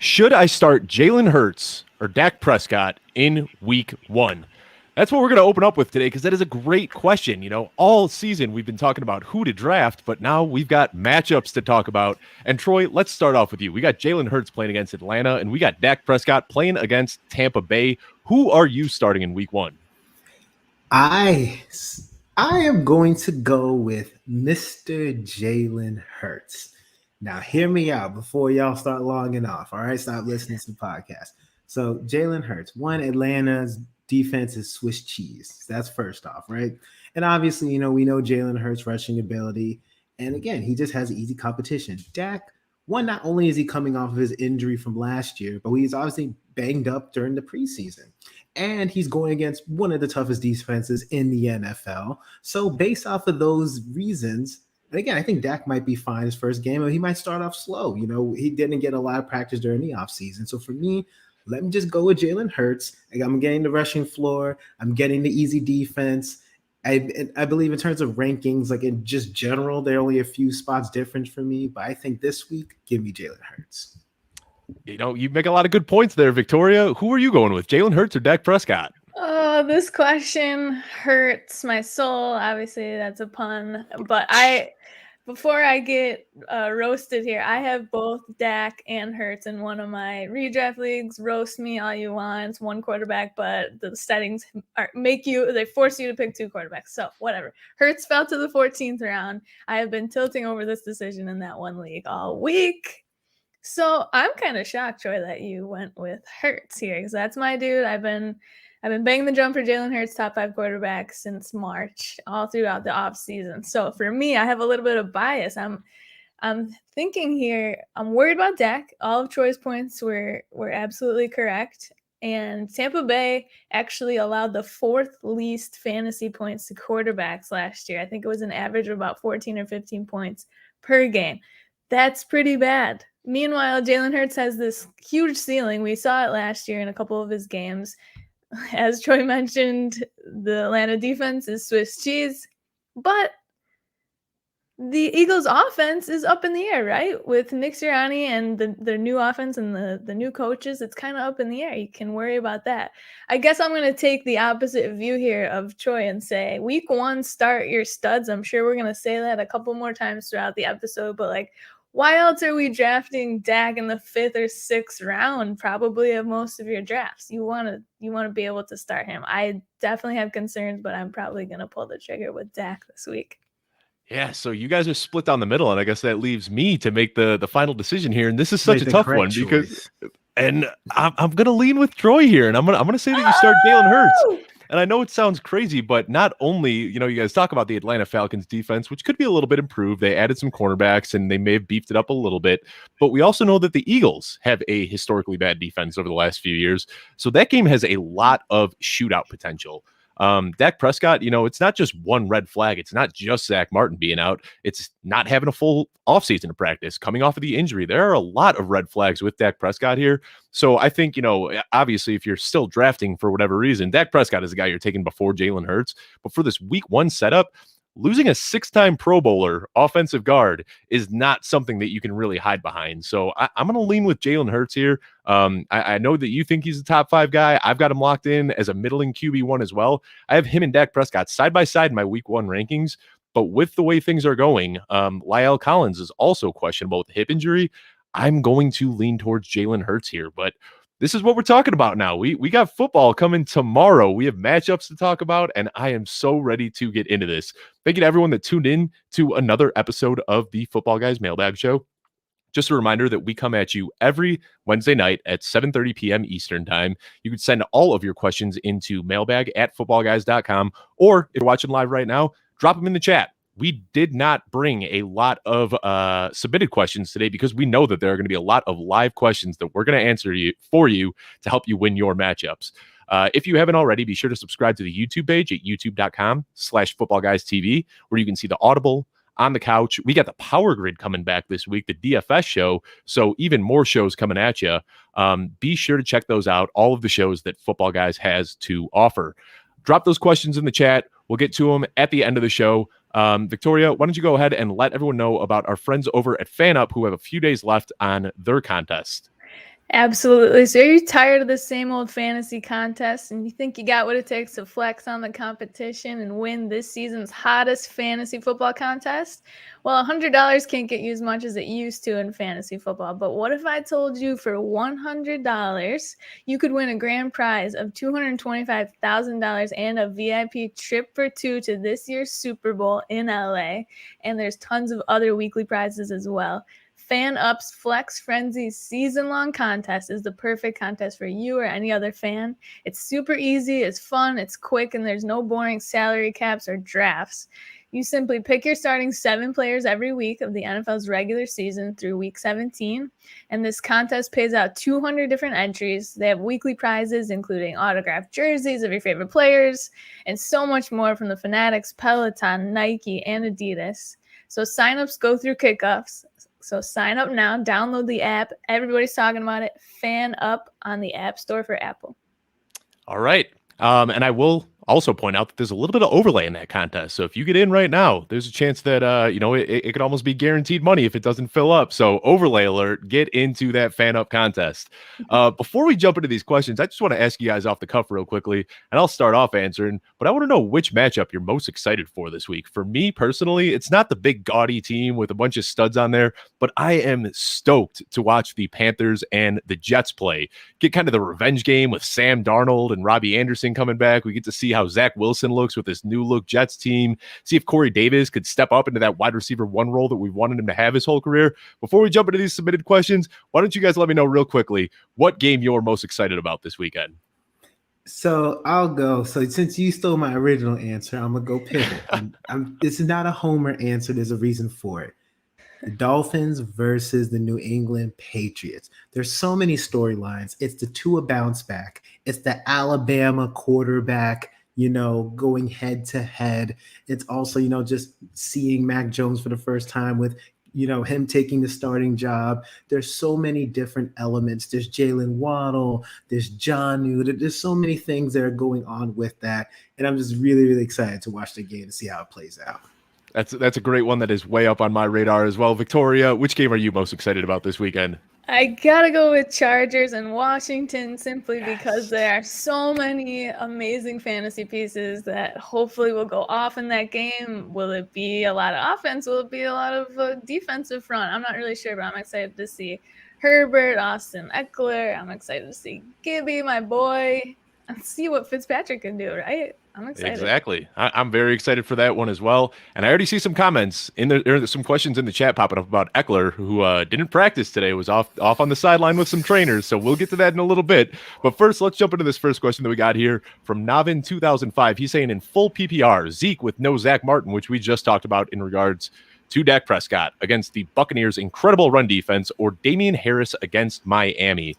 Should I start Jalen Hurts or Dak Prescott in week one? That's what we're going to open up with today, because that is a great question. You know, all season we've been talking about who to draft, but now we've got matchups to talk about. And Troy, let's start off with you. We got Jalen Hurts playing against Atlanta, and we got Dak Prescott playing against Tampa Bay. Who are you starting in week one? I am going to go with Mr. Jalen Hurts. Now, hear me out before y'all start logging off. All right, stop listening to the podcast. So, Jalen Hurts, Atlanta's defense is Swiss cheese. That's first off, right? And obviously, we know Jalen Hurts' rushing ability. And again, he just has easy competition. Dak, not only is he coming off of his injury from last year, but he's obviously banged up during the preseason. And he's going against one of the toughest defenses in the NFL. So based off of those reasons, and again, I think Dak might be fine his first game, or he might start off slow. He didn't get a lot of practice during the offseason. So for me, let me just go with Jalen Hurts. I'm getting the rushing floor. I'm getting the easy defense. I believe in terms of rankings, like in just general, there are only a few spots different for me. But I think this week, give me Jalen Hurts. You make a lot of good points there, Victoria. Who are you going with, Jalen Hurts or Dak Prescott? Oh, this question hurts my soul. Obviously, that's a pun. But before I get roasted here, I have both Dak and Hurts in one of my redraft leagues. Roast me all you want. It's one quarterback, but the settings they force you to pick two quarterbacks. So whatever. Hurts fell to the 14th round. I have been tilting over this decision in that one league all week. So I'm kind of shocked, Troy, that you went with Hurts here, because that's my dude. I've been banging the drum for Jalen Hurts, top 5 quarterback since March, all throughout the offseason. So for me, I have a little bit of bias. I'm thinking here, I'm worried about Dak. All of Troy's points were absolutely correct. And Tampa Bay actually allowed the 4th least fantasy points to quarterbacks last year. I think it was an average of about 14 or 15 points per game. That's pretty bad. Meanwhile, Jalen Hurts has this huge ceiling. We saw it last year in a couple of his games. As Troy mentioned, the Atlanta defense is Swiss cheese, but the Eagles' offense is up in the air, right? With Nick Sirianni and the new offense and the new coaches, it's kind of up in the air. You can worry about that. I guess I'm going to take the opposite view here of Troy and say, week one, start your studs. I'm sure we're going to say that a couple more times throughout the episode, but why else are we drafting Dak in the 5th or 6th round, probably of most of your drafts? You want to be able to start him. I definitely have concerns, but I'm probably going to pull the trigger with Dak this week. Yeah, so you guys are split down the middle, and I guess that leaves me to make the final decision here. And this is such a tough one because, and I'm going to lean with Troy here, and I'm gonna say that you start Jalen Hurts. And I know it sounds crazy, but not only, you guys talk about the Atlanta Falcons defense, which could be a little bit improved. They added some cornerbacks and they may have beefed it up a little bit. But we also know that the Eagles have a historically bad defense over the last few years. So that game has a lot of shootout potential. Dak Prescott, it's not just one red flag. It's not just Zach Martin being out. It's not having a full offseason of practice, coming off of the injury. There are a lot of red flags with Dak Prescott here. So I think, obviously, if you're still drafting for whatever reason, Dak Prescott is the guy you're taking before Jalen Hurts. But for this week one setup, losing a 6-time Pro Bowler offensive guard is not something that you can really hide behind. So I'm going to lean with Jalen Hurts here. I know that you think he's a top 5 guy. I've got him locked in as a middling QB1 as well. I have him and Dak Prescott side by side in my week one rankings. But with the way things are going, La'el Collins is also questionable with hip injury. I'm going to lean towards Jalen Hurts here. But this is what we're talking about now. We got football coming tomorrow. We have matchups to talk about, and I am so ready to get into this. Thank you to everyone that tuned in to another episode of the Footballguys Mailbag Show. Just a reminder that we come at you every Wednesday night at 7:30 p.m. Eastern Time. You can send all of your questions into mailbag@footballguys.com, or if you're watching live right now, drop them in the chat. We did not bring a lot of submitted questions today because we know that there are going to be a lot of live questions that we're going to answer for you to help you win your matchups. If you haven't already, be sure to subscribe to the YouTube page at youtube.com/footballguystv, where you can see the Audible, On the Couch. We got the Power Grid coming back this week, the DFS show. So even more shows coming at you. Be sure to check those out, all of the shows that Football Guys has to offer. Drop those questions in the chat. We'll get to them at the end of the show. Victoria, why don't you go ahead and let everyone know about our friends over at FanUp who have a few days left on their contest? Absolutely. So are you tired of the same old fantasy contest and you think you got what it takes to flex on the competition and win this season's hottest fantasy football contest? Well, $100 can't get you as much as it used to in fantasy football. But what if I told you for $100 you could win a grand prize of $225,000 and a VIP trip for two to this year's Super Bowl in LA? And there's tons of other weekly prizes as well. FanUp's Flex Frenzy season-long contest is the perfect contest for you or any other fan. It's super easy, it's fun, it's quick, and there's no boring salary caps or drafts. You simply pick your starting 7 players every week of the NFL's regular season through week 17, and this contest pays out 200 different entries. They have weekly prizes, including autographed jerseys of your favorite players, and so much more from the Fanatics, Peloton, Nike, and Adidas. So signups go through kickoffs. So sign up now, download the app. Everybody's talking about it. Fan Up on the App Store for Apple. All right. And I will also point out that there's a little bit of overlay in that contest. So if you get in right now, there's a chance that, it could almost be guaranteed money if it doesn't fill up. So overlay alert, get into that Fan Up contest. Before we jump into these questions, I just want to ask you guys off the cuff real quickly, and I'll start off answering, but I want to know which matchup you're most excited for this week. For me personally, it's not the big gaudy team with a bunch of studs on there, but I am stoked to watch the Panthers and the Jets play. Get kind of the revenge game with Sam Darnold and Robbie Anderson coming back. We get to see how Zach Wilson looks with this new look Jets team. See if Corey Davis could step up into that wide receiver 1 role that we wanted him to have his whole career. Before we jump into these submitted questions, why don't you guys let me know real quickly what game you're most excited about this weekend? So I'll go. So since you stole my original answer, I'm going to go pivot. This is not a homer answer. There's a reason for it. The Dolphins versus the New England Patriots. There's so many storylines. It's the Tua bounce back. It's the Alabama quarterback, going head to head. It's also, just seeing Mac Jones for the first time with, him taking the starting job. There's so many different elements. There's Jalen Waddle. There's Jonnu. There's so many things that are going on with that. And I'm just really, really excited to watch the game and see how it plays out. That's a great one that is way up on my radar as well. Victoria, which game are you most excited about this weekend? I gotta go with Chargers and Washington simply because there are so many amazing fantasy pieces that hopefully will go off in that game. Will it be a lot of offense? Will it be a lot of defensive front? I'm not really sure, but I'm excited to see Herbert, Austin Eckler. I'm excited to see Gibby, my boy, and see what Fitzpatrick can do, right? I'm excited. Exactly. I'm very excited for that one as well. And I already see some comments there's some questions in the chat popping up about Eckler, who didn't practice today, was off on the sideline with some trainers. So we'll get to that in a little bit. But first, let's jump into this first question that we got here from Navin 2005. He's saying in full PPR, Zeke with no Zach Martin, which we just talked about in regards to Dak Prescott against the Buccaneers' incredible run defense, or Damien Harris against Miami.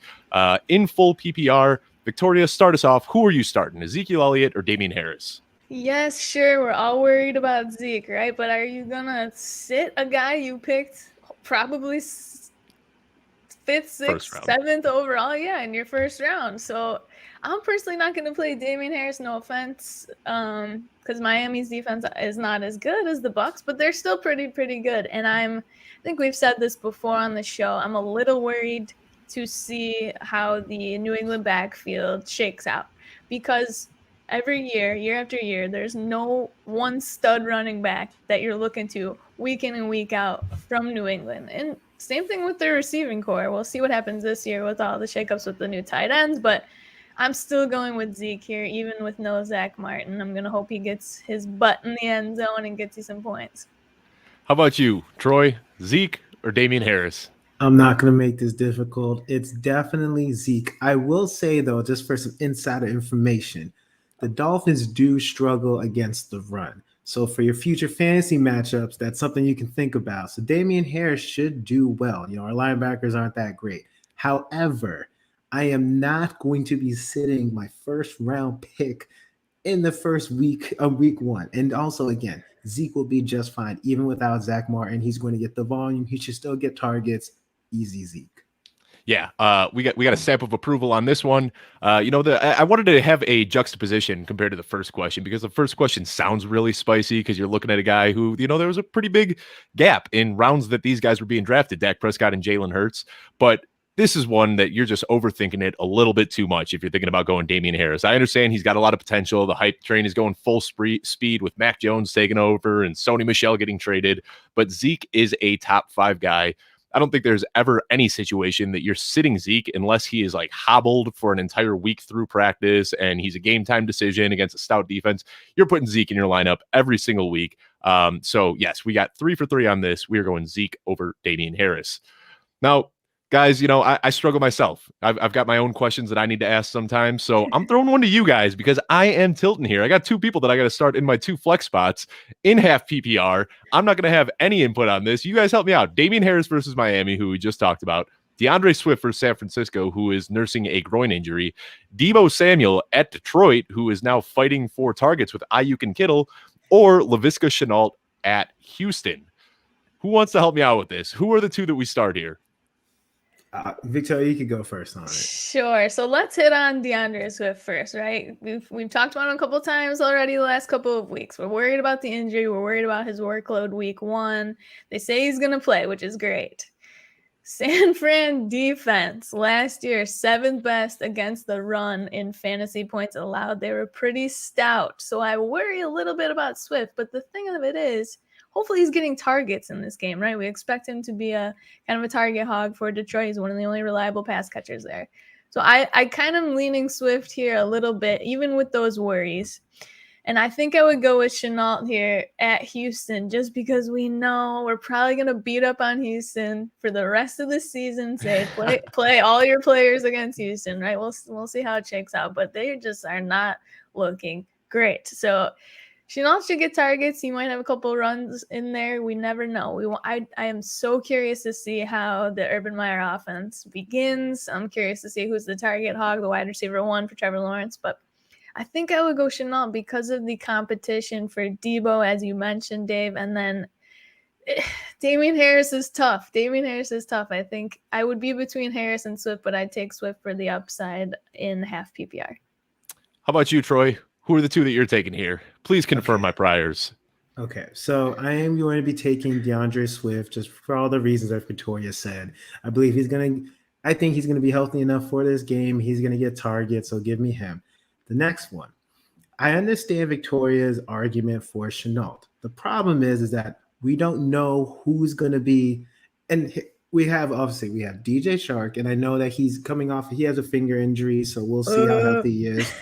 In full PPR, Victoria, start us off. Who are you starting, Ezekiel Elliott or Damien Harris? Yes, sure. We're all worried about Zeke, right? But are you going to sit a guy you picked probably 5th, 6th, 7th overall? Yeah, in your first round. So I'm personally not going to play Damien Harris, no offense, because Miami's defense is not as good as the Bucs, but they're still pretty good. And I think we've said this before on the show. I'm a little worried to see how the New England backfield shakes out, because every year after year, there's no one stud running back that you're looking to week in and week out from New England. And same thing with their receiving core. We'll see what happens this year with all the shakeups with the new tight ends, but I'm still going with Zeke here, even with no Zach Martin. I'm going to hope he gets his butt in the end zone and gets you some points. How about you, Troy? Zeke or Damien Harris? I'm not going to make this difficult. It's definitely Zeke. I will say, though, just for some insider information, the Dolphins do struggle against the run. So for your future fantasy matchups, that's something you can think about. So Damien Harris should do well. Our linebackers aren't that great. However, I am not going to be sitting my first round pick in the first week of week 1. And also, again, Zeke will be just fine. Even without Zach Martin, he's going to get the volume. He should still get targets. Easy Zeke. Yeah, we got a stamp of approval on this one. I wanted to have a juxtaposition compared to the first question, because the first question sounds really spicy because you're looking at a guy who, there was a pretty big gap in rounds that these guys were being drafted, Dak Prescott and Jalen Hurts. But this is one that you're just overthinking it a little bit too much if you're thinking about going Damien Harris. I understand he's got a lot of potential. The hype train is going full speed with Mac Jones taking over and Sony Michel getting traded, but Zeke is a top 5 guy. I don't think there's ever any situation that you're sitting Zeke unless he is like hobbled for an entire week through practice and he's a game time decision against a stout defense. You're putting Zeke in your lineup every single week. So yes, we got 3 for 3 on this. We are going Zeke over Damien Harris. Now, guys, you know, I struggle myself. I've got my own questions that I need to ask sometimes. So I'm throwing one to you guys because I am tilting here. I got 2 people that I got to start in my 2 flex spots in half PPR. I'm not going to have any input on this. You guys help me out. Damien Harris versus Miami, who we just talked about. DeAndre Swift versus San Francisco, who is nursing a groin injury. Deebo Samuel at Detroit, who is now fighting for targets with Ayuk and Kittle. Or Laviska Shenault at Houston. Who wants to help me out with this? Who are the 2 that we start here? Victoria, you could go first on it. Sure. So let's hit on DeAndre Swift first, right? We've talked about him a couple times already the last couple of weeks. We're worried about the injury. We're worried about his workload week 1. They say he's going to play, which is great. San Fran defense last year, 7th best against the run in fantasy points allowed. They were pretty stout. So I worry a little bit about Swift. But the thing of it is, hopefully he's getting targets in this game, right? We expect him to be a kind of a target hog for Detroit. He's one of the only reliable pass catchers there. So I kind of am leaning Swift here a little bit, even with those worries. And I think I would go with Shenault here at Houston, just because we know we're probably going to beat up on Houston for the rest of the season. Say play all your players against Houston, right? We'll see how it shakes out, but they just are not looking great. So Shenault should get targets. He might have a couple runs in there. We never know. I am so curious to see how the Urban Meyer offense begins. I'm curious to see who's the target hog, the wide receiver 1 for Trevor Lawrence. But I think I would go Shenault because of the competition for Deebo, as you mentioned, Dave. And then Damien Harris is tough. I think I would be between Harris and Swift, but I'd take Swift for the upside in half PPR. How about you, Troy? Who are the 2 that you're taking here? Please confirm my priors. Okay, so I am going to be taking DeAndre Swift just for all the reasons that Victoria said. I think he's going to be healthy enough for this game. He's going to get targets, so give me him. The next one. I understand Victoria's argument for Shenault. The problem is that we don't know who's going to be, and we have DJ Shark, and I know that he's coming off, he has a finger injury, so we'll see how healthy he is.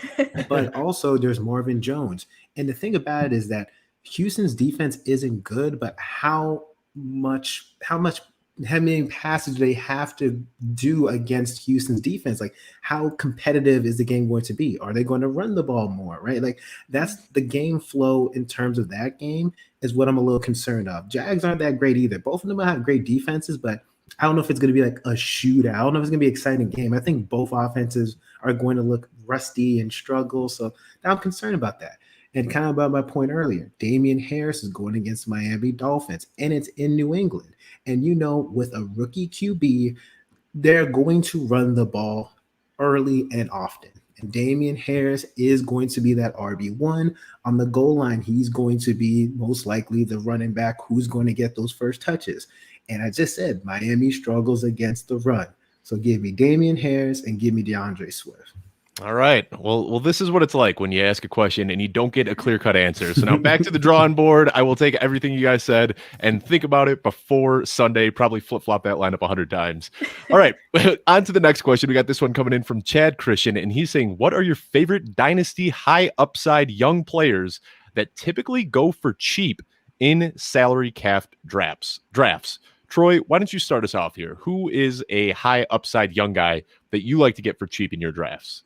But also there's Marvin Jones. And the thing about it is that Houston's defense isn't good, but how many passes do they have to do against Houston's defense? Like, how competitive is the game going to be? Are they going to run the ball more, right? Like, that's the game flow in terms of that game is what I'm a little concerned of. Jags aren't that great either. Both of them have great defenses, but I don't know if it's going to be like a shootout. I don't know if it's going to be an exciting game. I think both offenses are going to look rusty and struggle. So now I'm concerned about that. And kind of about my point earlier, Damien Harris is going against Miami Dolphins, and it's in New England. And you know, with a rookie QB, they're going to run the ball early and often. And Damien Harris is going to be that RB1 on the goal line. He's going to be most likely the running back who's going to get those first touches. And I just said Miami struggles against the run. So give me Damien Harris and give me DeAndre Swift. All right. Well, this is what it's like when you ask a question and you don't get a clear-cut answer. So now back to the drawing board. I will take everything you guys said and think about it before Sunday. Probably flip-flop that lineup 100 times. All right. On to the next question. We got this one coming in from Chad Christian, and he's saying, what are your favorite dynasty high upside young players that typically go for cheap in salary capped drafts? Troy, why don't you start us off here? Who is a high upside young guy that you like to get for cheap in your drafts?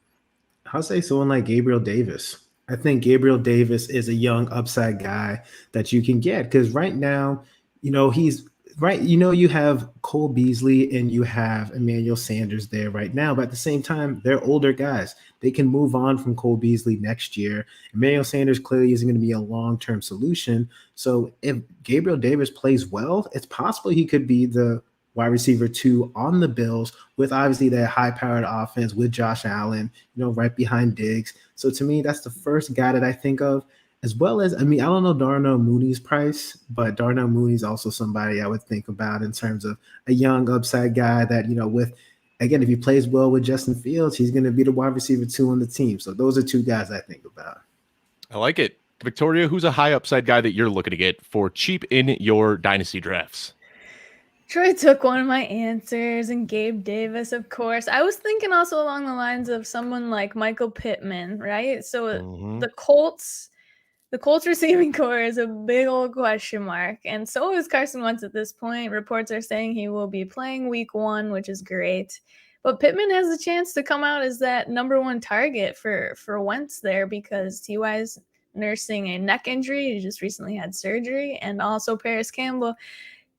I'll say someone like Gabriel Davis. I think Gabriel Davis is a young upside guy that you can get because right now, you know, he's right. You know, you have Cole Beasley and you have Emmanuel Sanders there right now, but at the same time, they're older guys. They can move on from Cole Beasley next year. Emmanuel Sanders clearly isn't going to be a long-term solution. So if Gabriel Davis plays well, it's possible he could be the wide receiver 2 on the Bills with obviously that high-powered offense with Josh Allen, you know, right behind Diggs. So to me, that's the first guy that I think of, as well as, I mean, I don't know Darnell Mooney's price, but Darnell Mooney's also somebody I would think about in terms of a young upside guy that, you know, with again, if he plays well with Justin Fields, he's going to be the wide receiver 2 on the team. So those are 2 guys I think about. I like it. Victoria, who's a high upside guy that you're looking to get for cheap in your dynasty drafts? Troy took one of my answers, and Gabe Davis, of course. I was thinking also along the lines of someone like Michael Pittman, right? So the Colts receiving core is a big old question mark, and so is Carson Wentz at this point. Reports are saying he will be playing week 1, which is great. But Pittman has a chance to come out as that number 1 target for Wentz there, because T.Y.'s nursing a neck injury. He just recently had surgery, and also Paris Campbell,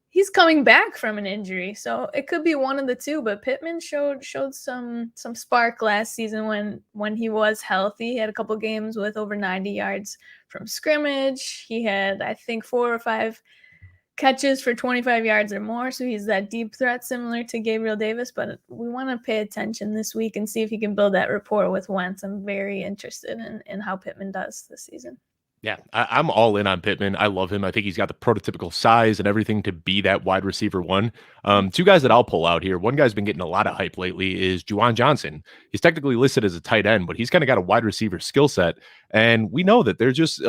he's coming back from an injury, so it could be one of the two. But Pittman showed some spark last season when he was healthy. He had a couple games with over 90 yards from scrimmage. He had, I think, 4 or 5 catches for 25 yards or more. So he's that deep threat similar to Gabriel Davis. But we want to pay attention this week and see if he can build that rapport with Wentz. I'm very interested in how Pittman does this season. Yeah, I'm all in on Pittman. I love him. I think he's got the prototypical size and everything to be that wide receiver 1. 2 guys that I'll pull out here. One guy's been getting a lot of hype lately is Juwan Johnson. He's technically listed as a tight end, but he's kind of got a wide receiver skill set. And we know that they're just,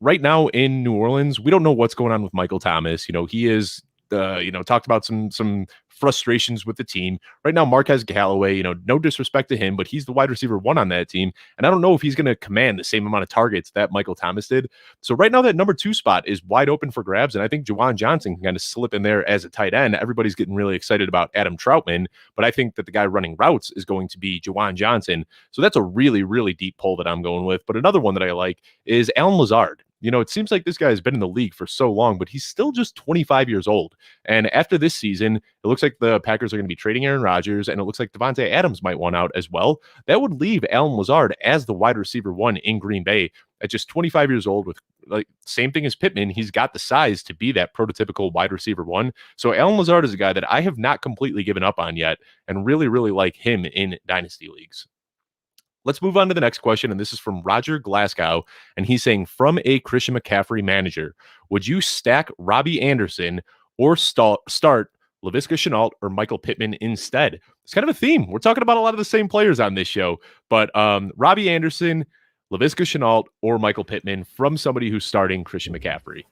right now in New Orleans, we don't know what's going on with Michael Thomas. He is, talked about some frustrations with the team. Right now, Marquez Callaway, no disrespect to him, but he's the wide receiver 1 on that team. And I don't know if he's going to command the same amount of targets that Michael Thomas did. So right now, that number 2 spot is wide open for grabs. And I think Juwan Johnson can kind of slip in there as a tight end. Everybody's getting really excited about Adam Troutman, but I think that the guy running routes is going to be Juwan Johnson. So that's a really, really deep pull that I'm going with. But another one that I like is Allen Lazard. It seems like this guy has been in the league for so long, but he's still just 25 years old. And after this season, it looks like the Packers are going to be trading Aaron Rodgers, and it looks like Devontae Adams might want out as well. That would leave Allen Lazard as the wide receiver 1 in Green Bay at just 25 years old with same thing as Pittman. He's got the size to be that prototypical wide receiver 1. So Allen Lazard is a guy that I have not completely given up on yet and really, really like him in dynasty leagues. Let's move on to the next question, and this is from Roger Glasgow, and he's saying, from a Christian McCaffrey manager, would you stack Robbie Anderson or start Laviska Shenault or Michael Pittman instead? It's kind of a theme. We're talking about a lot of the same players on this show, but Robbie Anderson, Laviska Shenault, or Michael Pittman from somebody who's starting Christian McCaffrey.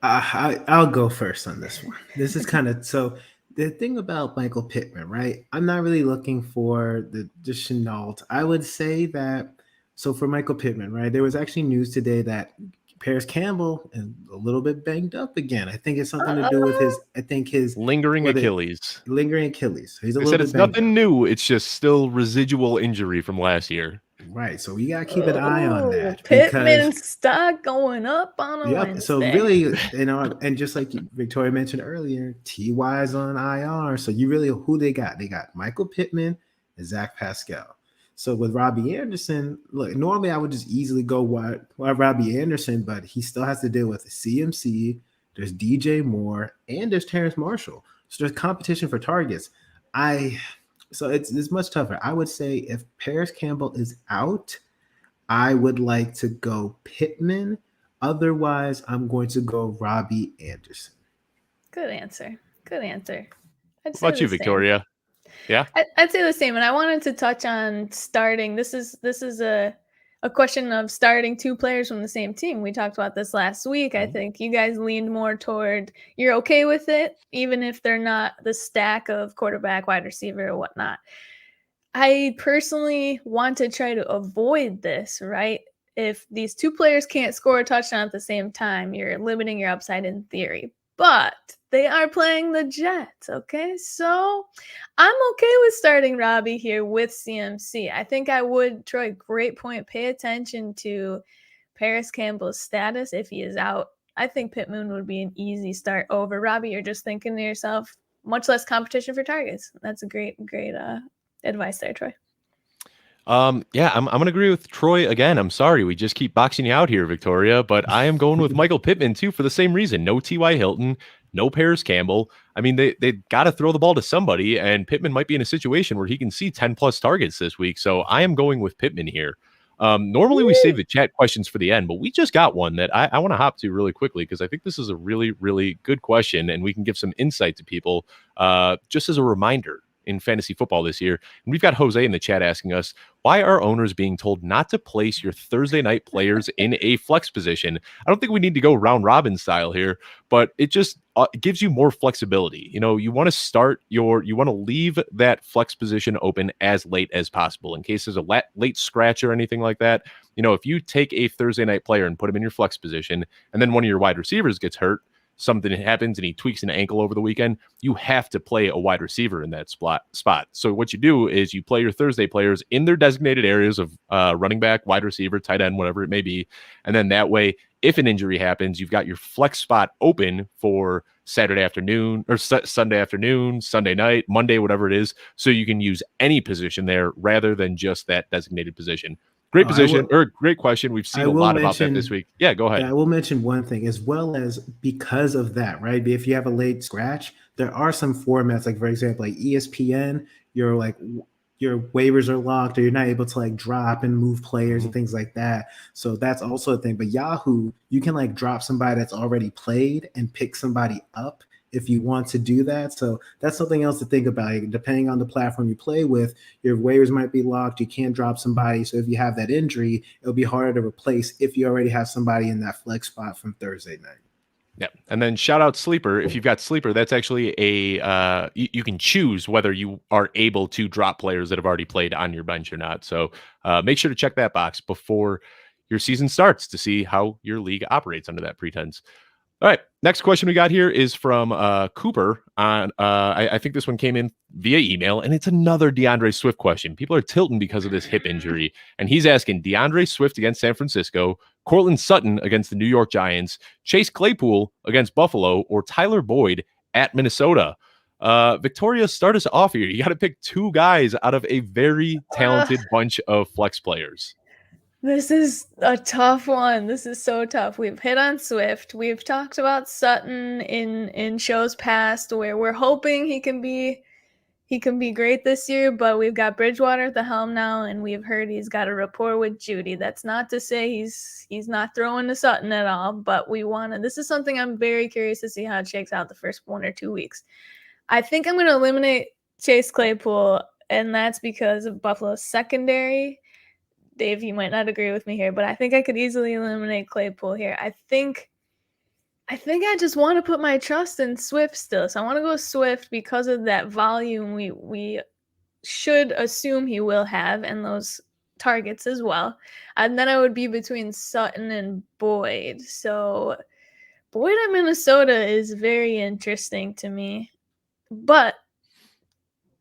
I'll go first on this one. This is kind of so. The thing about Michael Pittman, right? I'm not really looking for the Shenault. I would say that, so for Michael Pittman, right? There was actually news today that Paris Campbell is a little bit banged up again. I think it's something to do with his lingering Achilles. Lingering Achilles. So he's they said it's nothing new. It's just still residual injury from last year. Right. So we gotta keep an eye on that. Pittman's stock going up on a Wednesday. So really, and just like Victoria mentioned earlier, T.Y.'s on IR. So you really, who they got? They got Michael Pittman and Zach Pascal. So with Robbie Anderson, look, normally I would just easily go wide Robbie Anderson, but he still has to deal with the CMC. There's DJ Moore and there's Terrence Marshall. So there's competition for targets. So it's much tougher. I would say if Paris Campbell is out, I would like to go Pittman. Otherwise, I'm going to go Robbie Anderson. Good answer. What about you, Victoria? Yeah, I'd say the same. And I wanted to touch on starting. This is a question of starting 2 players from the same team. We talked about this last week. I think you guys leaned more toward you're okay with it, even if they're not the stack of quarterback, wide receiver, or whatnot. I personally want to try to avoid this, right? If these 2 players can't score a touchdown at the same time, you're limiting your upside in theory. But they are playing the Jets, okay? So I'm okay with starting Robbie here with CMC. I think I would, Troy, great point. Pay attention to Paris Campbell's status if he is out. I think Pittman would be an easy start over Robbie. You're just thinking to yourself, much less competition for targets. That's a great advice there, Troy. Yeah, I'm going to agree with Troy again. I'm sorry. We just keep boxing you out here, Victoria, but I am going with Michael Pittman too for the same reason. No T.Y. Hilton, no Paris Campbell. I mean, they got to throw the ball to somebody, and Pittman might be in a situation where he can see 10 plus targets this week. So I am going with Pittman here. Normally we save the chat questions for the end, but we just got one that I want to hop to really quickly because I think this is a really, really good question and we can give some insight to people just as a reminder in fantasy football this year. And we've got Jose in the chat asking us, why are owners being told not to place your Thursday night players in a flex position? I don't think we need to go round robin style here, but it just gives you more flexibility. You know, you want to leave that flex position open as late as possible in case there's a late scratch or anything like that. You know, if you take a Thursday night player and put him in your flex position and then one of your wide receivers gets hurt, something happens and he tweaks an ankle over the weekend, you have to play a wide receiver in that spot. So what you do is you play your Thursday players in their designated areas of running back, wide receiver, tight end, whatever it may be. And then that way, if an injury happens, you've got your flex spot open for Saturday afternoon or Sunday afternoon, Sunday night, Monday, whatever it is. So you can use any position there rather than just that designated position. Great position or great question. We've seen a lot about that this week. Yeah, go ahead. Yeah, I will mention one thing as well as because of that, right? If you have a late scratch, there are some formats, like for example, like ESPN, your waivers are locked or you're not able to like drop and move players and things like that. So that's also a thing. But Yahoo, you can like drop somebody that's already played and pick somebody up if you want to do that. So that's something else to think about. Depending on the platform you play with, your waivers might be locked. You can't drop somebody. So if you have that injury, it'll be harder to replace if you already have somebody in that flex spot from Thursday night. Yeah. And then shout out Sleeper. If you've got Sleeper, that's actually you can choose whether you are able to drop players that have already played on your bench or not. So make sure to check that box before your season starts to see how your league operates under that pretense. All right, next question we got here is from Cooper. I think this one came in via email, and it's another DeAndre Swift question. People are tilting because of this hip injury, and he's asking DeAndre Swift against San Francisco, Cortland Sutton against the New York Giants, Chase Claypool against Buffalo, or Tyler Boyd at Minnesota. Victoria, start us off here. You got to pick two guys out of a very talented bunch of flex players. This is a tough one. This is so tough. We've hit on Swift. We've talked about Sutton in shows past where we're hoping he can be great this year, but we've got Bridgewater at the helm now, and we've heard he's got a rapport with Judy. That's not to say he's not throwing to Sutton at all, but this is something I'm very curious to see how it shakes out the first 1 or 2 weeks. I think I'm going to eliminate Chase Claypool, and that's because of Buffalo's secondary. Dave, you might not agree with me here, but I think I could easily eliminate Claypool here. I think I just want to put my trust in Swift still. So I want to go Swift because of that volume we should assume he will have and those targets as well. And then I would be between Sutton and Boyd. So Boyd at Minnesota is very interesting to me. But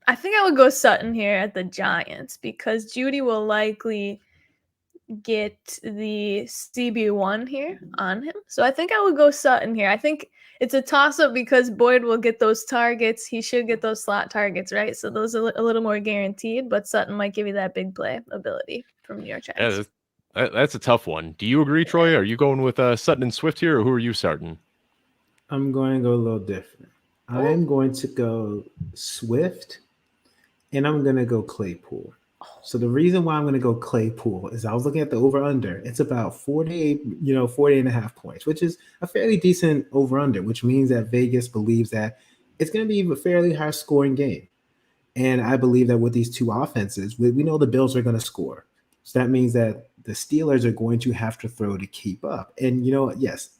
I think I would go Sutton here at the Giants because Judy will likely get the CB1 here on him. So I think I would go Sutton here. I think it's a toss-up because Boyd will get those targets. He should get those slot targets, right? So those are a little more guaranteed, but Sutton might give you that big play ability from New York Giants. Yeah, that's a tough one. Do you agree, Troy? Are you going with Sutton and Swift here, or who are you starting? I'm going to go a little different. I am going to go Swift, and I'm going to go Claypool. So the reason why I'm going to go Claypool is I was looking at the over-under. It's about 40 and a half points, which is a fairly decent over-under, which means that Vegas believes that it's going to be a fairly high-scoring game. And I believe that with these two offenses, we know the Bills are going to score. So that means that the Steelers are going to have to throw to keep up. And, yes,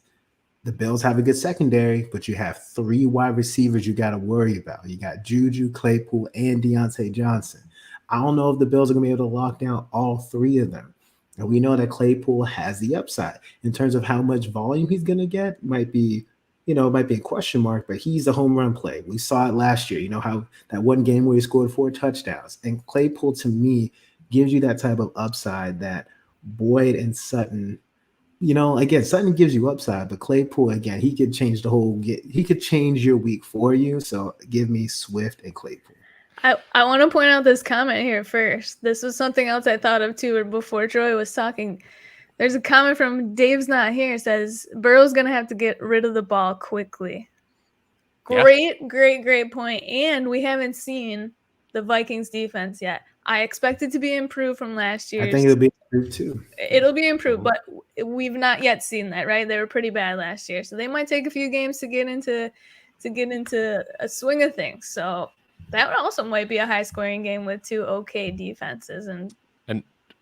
the Bills have a good secondary, but you have 3 wide receivers you got to worry about. You got Juju, Claypool, and Deontay Johnson. I don't know if the Bills are going to be able to lock down all 3 of them. And we know that Claypool has the upside. In terms of how much volume he's going to get, it might be a question mark, but he's a home run play. We saw it last year, how that one game where he scored 4 touchdowns. And Claypool, to me, gives you that type of upside that Boyd and Sutton, again, Sutton gives you upside, but Claypool, again, he could change your week for you. So give me Swift and Claypool. I want to point out this comment here first. This was something else I thought of too before Troy was talking. There's a comment from Dave's Not Here. It says, Burrow's going to have to get rid of the ball quickly. Great point. And we haven't seen the Vikings defense yet. I expect it to be improved from last year. I think it'll be improved too. It'll be improved, but we've not yet seen that, right? They were pretty bad last year, so they might take a few games to get into a swing of things. So that also might be a high scoring game with two okay defenses.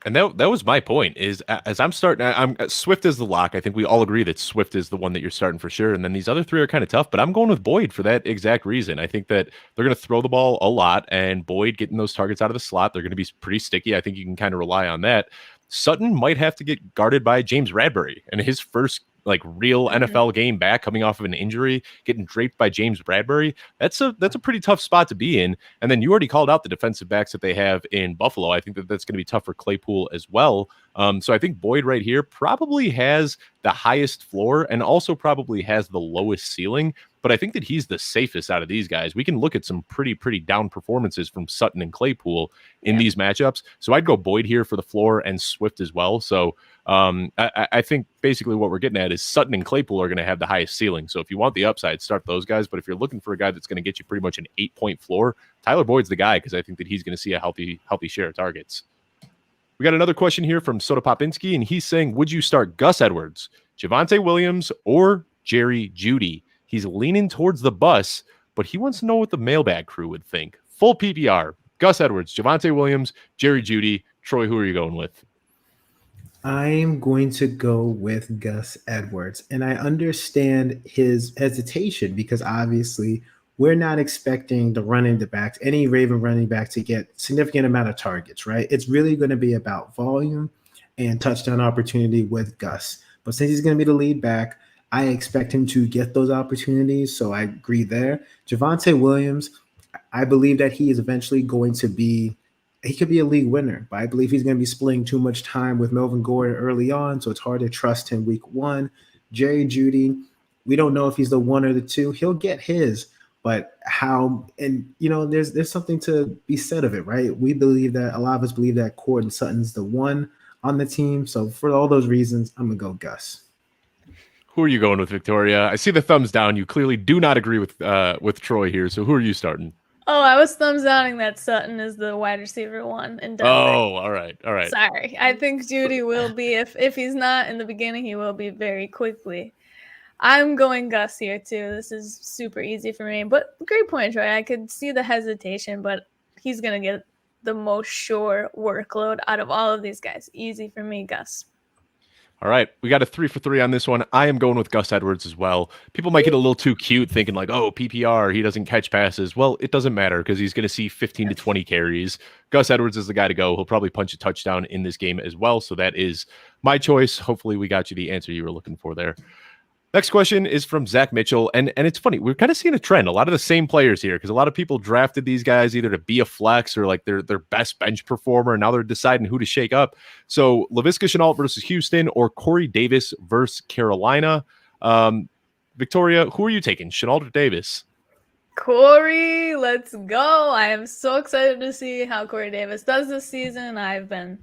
And that was my point. Is as I'm starting, I'm Swift is the lock. I think we all agree that Swift is the one that you're starting for sure. And then these other three are kind of tough, but I'm going with Boyd for that exact reason. I think that they're going to throw the ball a lot, and Boyd getting those targets out of the slot, they're going to be pretty sticky. I think you can kind of rely on that. Sutton might have to get guarded by James Bradbury, and his first real NFL game back, coming off of an injury, getting draped by James Bradbury. That's a pretty tough spot to be in. And then you already called out the defensive backs that they have in Buffalo. I think that's going to be tough for Claypool as well. So I think Boyd right here probably has the highest floor and also probably has the lowest ceiling. But I think that he's the safest out of these guys. We can look at some pretty down performances from Sutton and Claypool in these matchups. So I'd go Boyd here for the floor and Swift as well. So I think basically what we're getting at is Sutton and Claypool are going to have the highest ceiling. So if you want the upside, start those guys. But if you're looking for a guy that's going to get you pretty much an 8-point floor, Tyler Boyd's the guy, because I think that he's going to see a healthy share of targets. We got another question here from Soda Popinski, and he's saying, would you start Gus Edwards, Javonte Williams, or Jerry Jeudy? He's leaning towards the bus, but he wants to know what the mailbag crew would think. Full PPR, Gus Edwards, Javonte Williams, Jerry Jeudy. Troy, who are you going with? I'm going to go with Gus Edwards, and I understand his hesitation because obviously we're not expecting any Raven running back to get significant amount of targets, right? It's really going to be about volume and touchdown opportunity with Gus. But since he's going to be the lead back, I expect him to get those opportunities, so I agree there. Javonte Williams, I believe that he is eventually going to be he could be a league winner, but I believe he's going to be splitting too much time with Melvin Gordon early on, so it's hard to trust him week one. Jerry Jeudy, we don't know if he's the one or the two. He'll get his, but how? And, there's something to be said of it, right? We believe that, a lot of us believe that Courtland Sutton's the one on the team. So for all those reasons, I'm going to go Gus. Who are you going with, Victoria? I see the thumbs down. You clearly do not agree with Troy here, so who are you starting? Oh, I was thumbs downing that Sutton is the wide receiver one in Denver. Oh, all right. Sorry. I think Jeudy will be, if he's not in the beginning, he will be very quickly. I'm going Gus here too. This is super easy for me, but great point, Troy. I could see the hesitation, but he's going to get the most sure workload out of all of these guys. Easy for me, Gus. All right, we got a 3 for 3 on this one. I am going with Gus Edwards as well. People might get a little too cute thinking PPR, he doesn't catch passes. Well, it doesn't matter because he's going to see 15 to 20 carries. Gus Edwards is the guy to go. He'll probably punch a touchdown in this game as well. So that is my choice. Hopefully we got you the answer you were looking for there. Next question is from Zach Mitchell, and it's funny. We're kind of seeing a trend. A lot of the same players here because a lot of people drafted these guys either to be a flex or their best bench performer, and now they're deciding who to shake up. So Laviska Shenault versus Houston or Corey Davis versus Carolina. Victoria, who are you taking, Shenault or Davis? Corey, let's go. I am so excited to see how Corey Davis does this season. I've been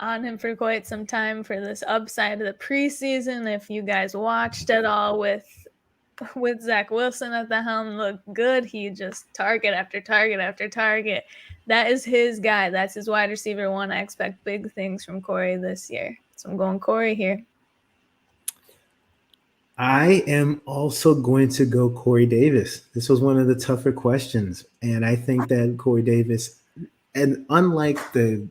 on him for quite some time for this upside of the preseason. If you guys watched at all with Zach Wilson at the helm, looked good. He just target after target after target. That is his guy. That's his wide receiver one. I expect big things from Corey this year. So I'm going Corey here. I am also going to go Corey Davis. This was one of the tougher questions. And I think that Corey Davis, and unlike the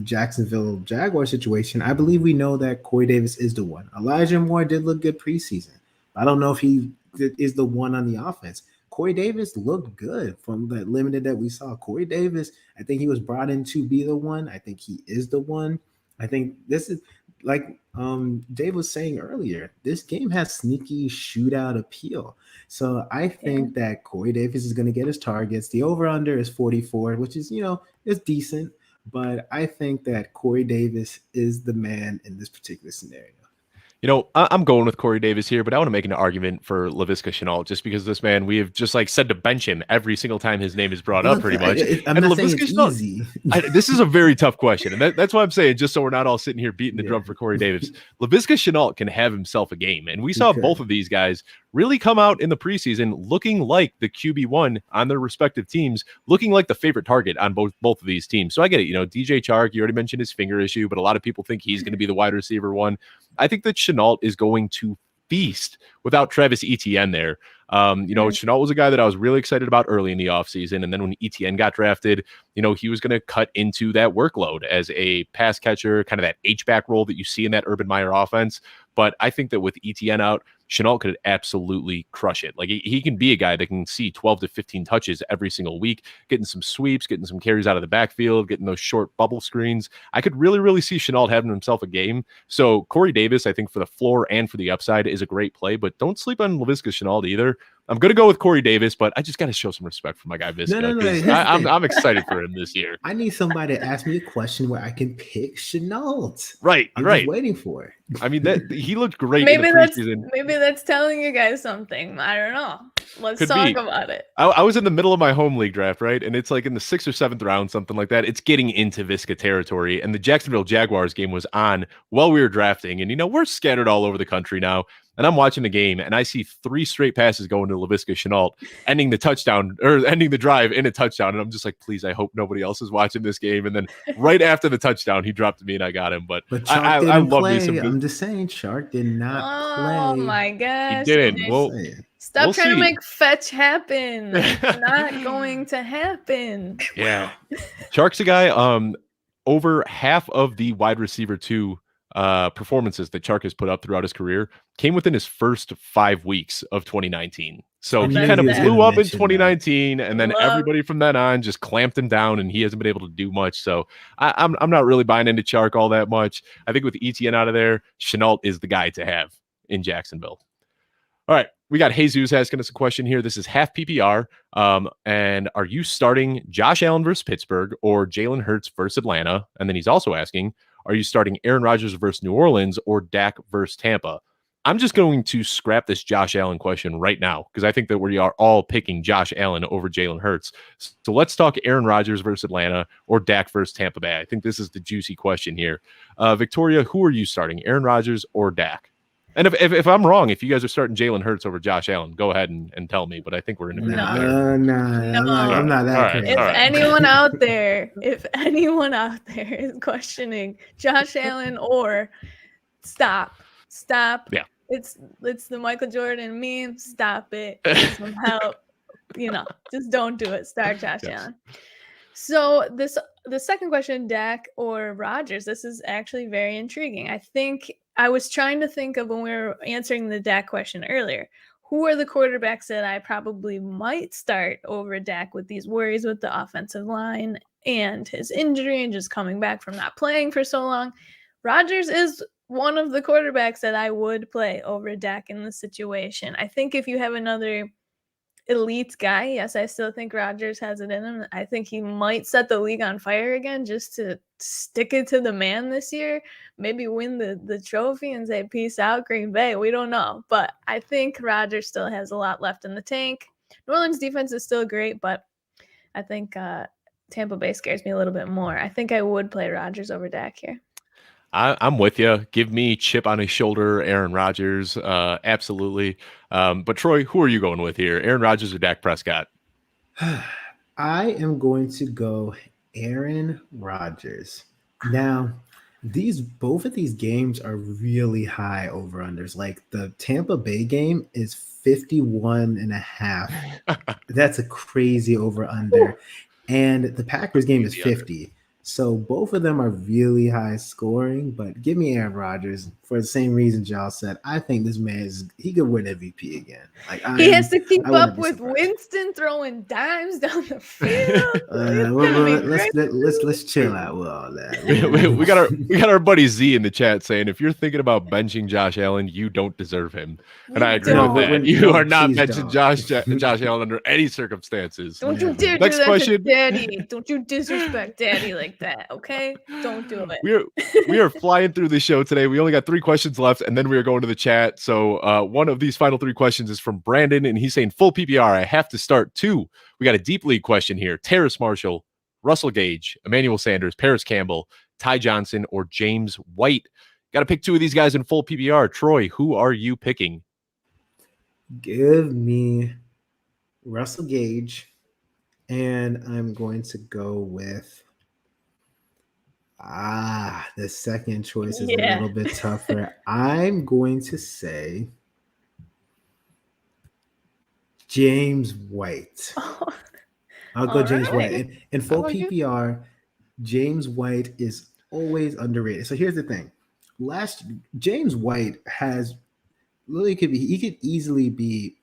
Jacksonville Jaguar situation, I believe we know that Corey Davis is the one. Elijah Moore did look good preseason. I don't know if he is the one on the offense. Corey Davis looked good from the limited that we saw. Corey Davis, I think he was brought in to be the one. I think he is the one. I think this is like Dave was saying earlier, this game has sneaky shootout appeal. So I think that Corey Davis is going to get his targets. The over-under is 44, which is, it's decent. But I think that Corey Davis is the man in this particular scenario. I'm going with Corey Davis here, but I want to make an argument for Laviska Shenault just because this man, we have just like said to bench him every single time his name is brought up pretty much. I'm not saying it's easy. This is a very tough question. And that's why I'm saying, just so we're not all sitting here beating the drum for Corey Davis, Laviska Shenault can have himself a game. And we saw both of these guys really come out in the preseason looking like the QB1 on their respective teams, looking like the favorite target on both of these teams. So I get it. DJ Chark, you already mentioned his finger issue, but a lot of people think he's going to be the wide receiver one. I think that Shenault is going to feast without Travis Etienne there. Shenault was a guy that I was really excited about early in the offseason. And then when Etienne got drafted, he was going to cut into that workload as a pass catcher, kind of that H-back role that you see in that Urban Meyer offense. But I think that with Etienne out, Shenault could absolutely crush it. Like he can be a guy that can see 12 to 15 touches every single week, getting some sweeps, getting some carries out of the backfield, getting those short bubble screens. I could really, really see Shenault having himself a game. So Corey Davis, I think for the floor and for the upside is a great play, but don't sleep on Laviska Shenault either. I'm going to go with Corey Davis, but I just got to show some respect for my guy Visca. No. I'm excited for him this year. I need somebody to ask me a question where I can pick Shenault. Right, I'm right. just waiting for it. I mean, he looked great maybe in the preseason. Maybe that's telling you guys something. I don't know. Let's talk about it. I was in the middle of my home league draft, right? And it's like in the 6th or 7th round, something like that. It's getting into Visca territory. And the Jacksonville Jaguars game was on while we were drafting. And, we're scattered all over the country now. And I'm watching the game, and I see 3 straight passes going to Laviska Shenault, ending the drive in a touchdown. And I'm just like, please, I hope nobody else is watching this game. And then right after the touchdown, he dropped to me, and I got him. But I love me some. I'm just saying, Chark did not play. Oh my gosh, he didn't. Stop trying to make fetch happen. It's not going to happen. Yeah, Chark's a guy. Over half of the wide receiver 2 performances that Chark has put up throughout his career came within his first 5 weeks of 2019. So he kind of blew up in 2019, and then everybody from then on just clamped him down, and he hasn't been able to do much. So I'm not really buying into Chark all that much. I think with Etienne out of there, Shenault is the guy to have in Jacksonville. All right, we got Jesus asking us a question here. This is half PPR. And are you starting Josh Allen versus Pittsburgh or Jalen Hurts versus Atlanta? And then he's also asking, are you starting Aaron Rodgers versus New Orleans or Dak versus Tampa? I'm just going to scrap this Josh Allen question right now because I think that we are all picking Josh Allen over Jalen Hurts. So let's talk Aaron Rodgers versus Atlanta or Dak versus Tampa Bay. I think this is the juicy question here. Victoria, who are you starting, Aaron Rodgers or Dak? And if I'm wrong, if you guys are starting Jalen Hurts over Josh Allen, go ahead and tell me. But I think we're in agreement. I'm not that. If anyone out there is questioning Josh Allen or stop. Yeah. It's the Michael Jordan meme. Stop it. Get some help. Just don't do it. Start Josh Allen. So the second question, Dak or Rodgers, this is actually very intriguing. I think I was trying to think of when we were answering the Dak question earlier, who are the quarterbacks that I probably might start over Dak with these worries with the offensive line and his injury and just coming back from not playing for so long. Rodgers is one of the quarterbacks that I would play over Dak in this situation. I think if you have another elite guy, yes, I still think Rodgers has it in him. I think he might set the league on fire again just to stick it to the man this year, maybe win the trophy and say peace out Green Bay. We don't know, but I think Rodgers still has a lot left in the tank. New Orleans defense is still great, but I think Tampa Bay scares me a little bit more. I think I would play Rodgers over Dak here. I'm with you. Give me chip on his shoulder, Aaron Rodgers. Absolutely. But Troy, who are you going with here? Aaron Rodgers or Dak Prescott? I am going to go Aaron Rodgers. Now, both of these games are really high over-unders. Like the Tampa Bay game is 51.5. That's a crazy over-under. And the Packers game is 50. So both of them are really high scoring, but give me Aaron Rodgers for the same reasons y'all said. I think this man he could win MVP again. He has to keep up with Winston throwing dimes down the field. Let's chill out with all that. we got our buddy Z in the chat saying if you're thinking about benching Josh Allen, you don't deserve him, and I agree with that. You are not benching Josh Allen under any circumstances. Don't you dare do that to Daddy. Don't you disrespect Daddy like like that, okay? Don't do it. We are flying through the show today. We only got 3 questions left, and then we are going to the chat. So one of these final 3 questions is from Brandon, and he's saying full PPR. I have to start 2. We got a deep league question here. Terrace Marshall, Russell Gage, Emmanuel Sanders, Paris Campbell, Ty Johnson, or James White. Got to pick 2 of these guys in full PPR. Troy, who are you picking? Give me Russell Gage, and I'm going to go with the second choice is a little bit tougher. I'm going to say James White. I'll go James White. In full PPR, James White is always underrated. So here's the thing. James White has really he could easily be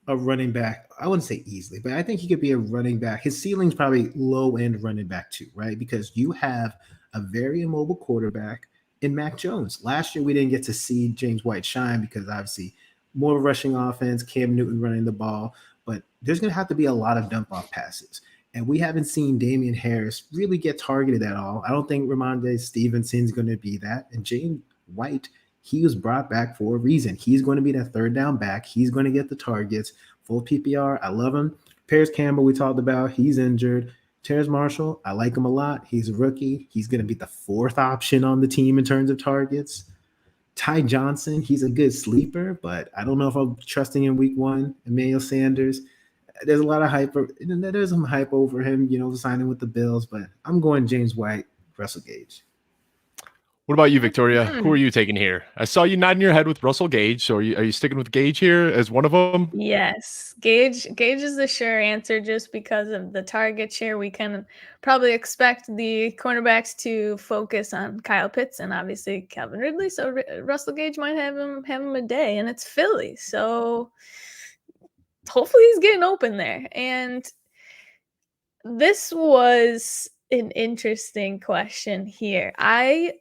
a running back. I wouldn't say easily, but I think he could be a running back. His ceiling's probably low end running back too, right? Because you have a very immobile quarterback in Mac Jones. Last year we didn't get to see James White shine because obviously more rushing offense, Cam Newton running the ball, but there's going to have to be a lot of dump off passes. And we haven't seen Damien Harris really get targeted at all. I don't think Ramondre Stevenson's going to be that. And James White, he was brought back for a reason. He's going to be that third down back. He's going to get the targets. Full PPR, I love him. Paris Campbell, we talked about. He's injured. Terrace Marshall, I like him a lot. He's a rookie. He's going to be the 4th option on the team in terms of targets. Ty Johnson, he's a good sleeper, but I don't know if I'm trusting him week 1. Emmanuel Sanders, there's a lot of hype. There's some hype over him, signing with the Bills, but I'm going James White, Russell Gage. What about you, Victoria? Who are you taking here? I saw you nodding your head with Russell Gage. So are you sticking with Gage here as one of them? Yes. Gage is the sure answer just because of the target share. We can probably expect the cornerbacks to focus on Kyle Pitts and obviously Calvin Ridley. So Russell Gage might have him a day, and it's Philly. So hopefully he's getting open there. And this was an interesting question here. I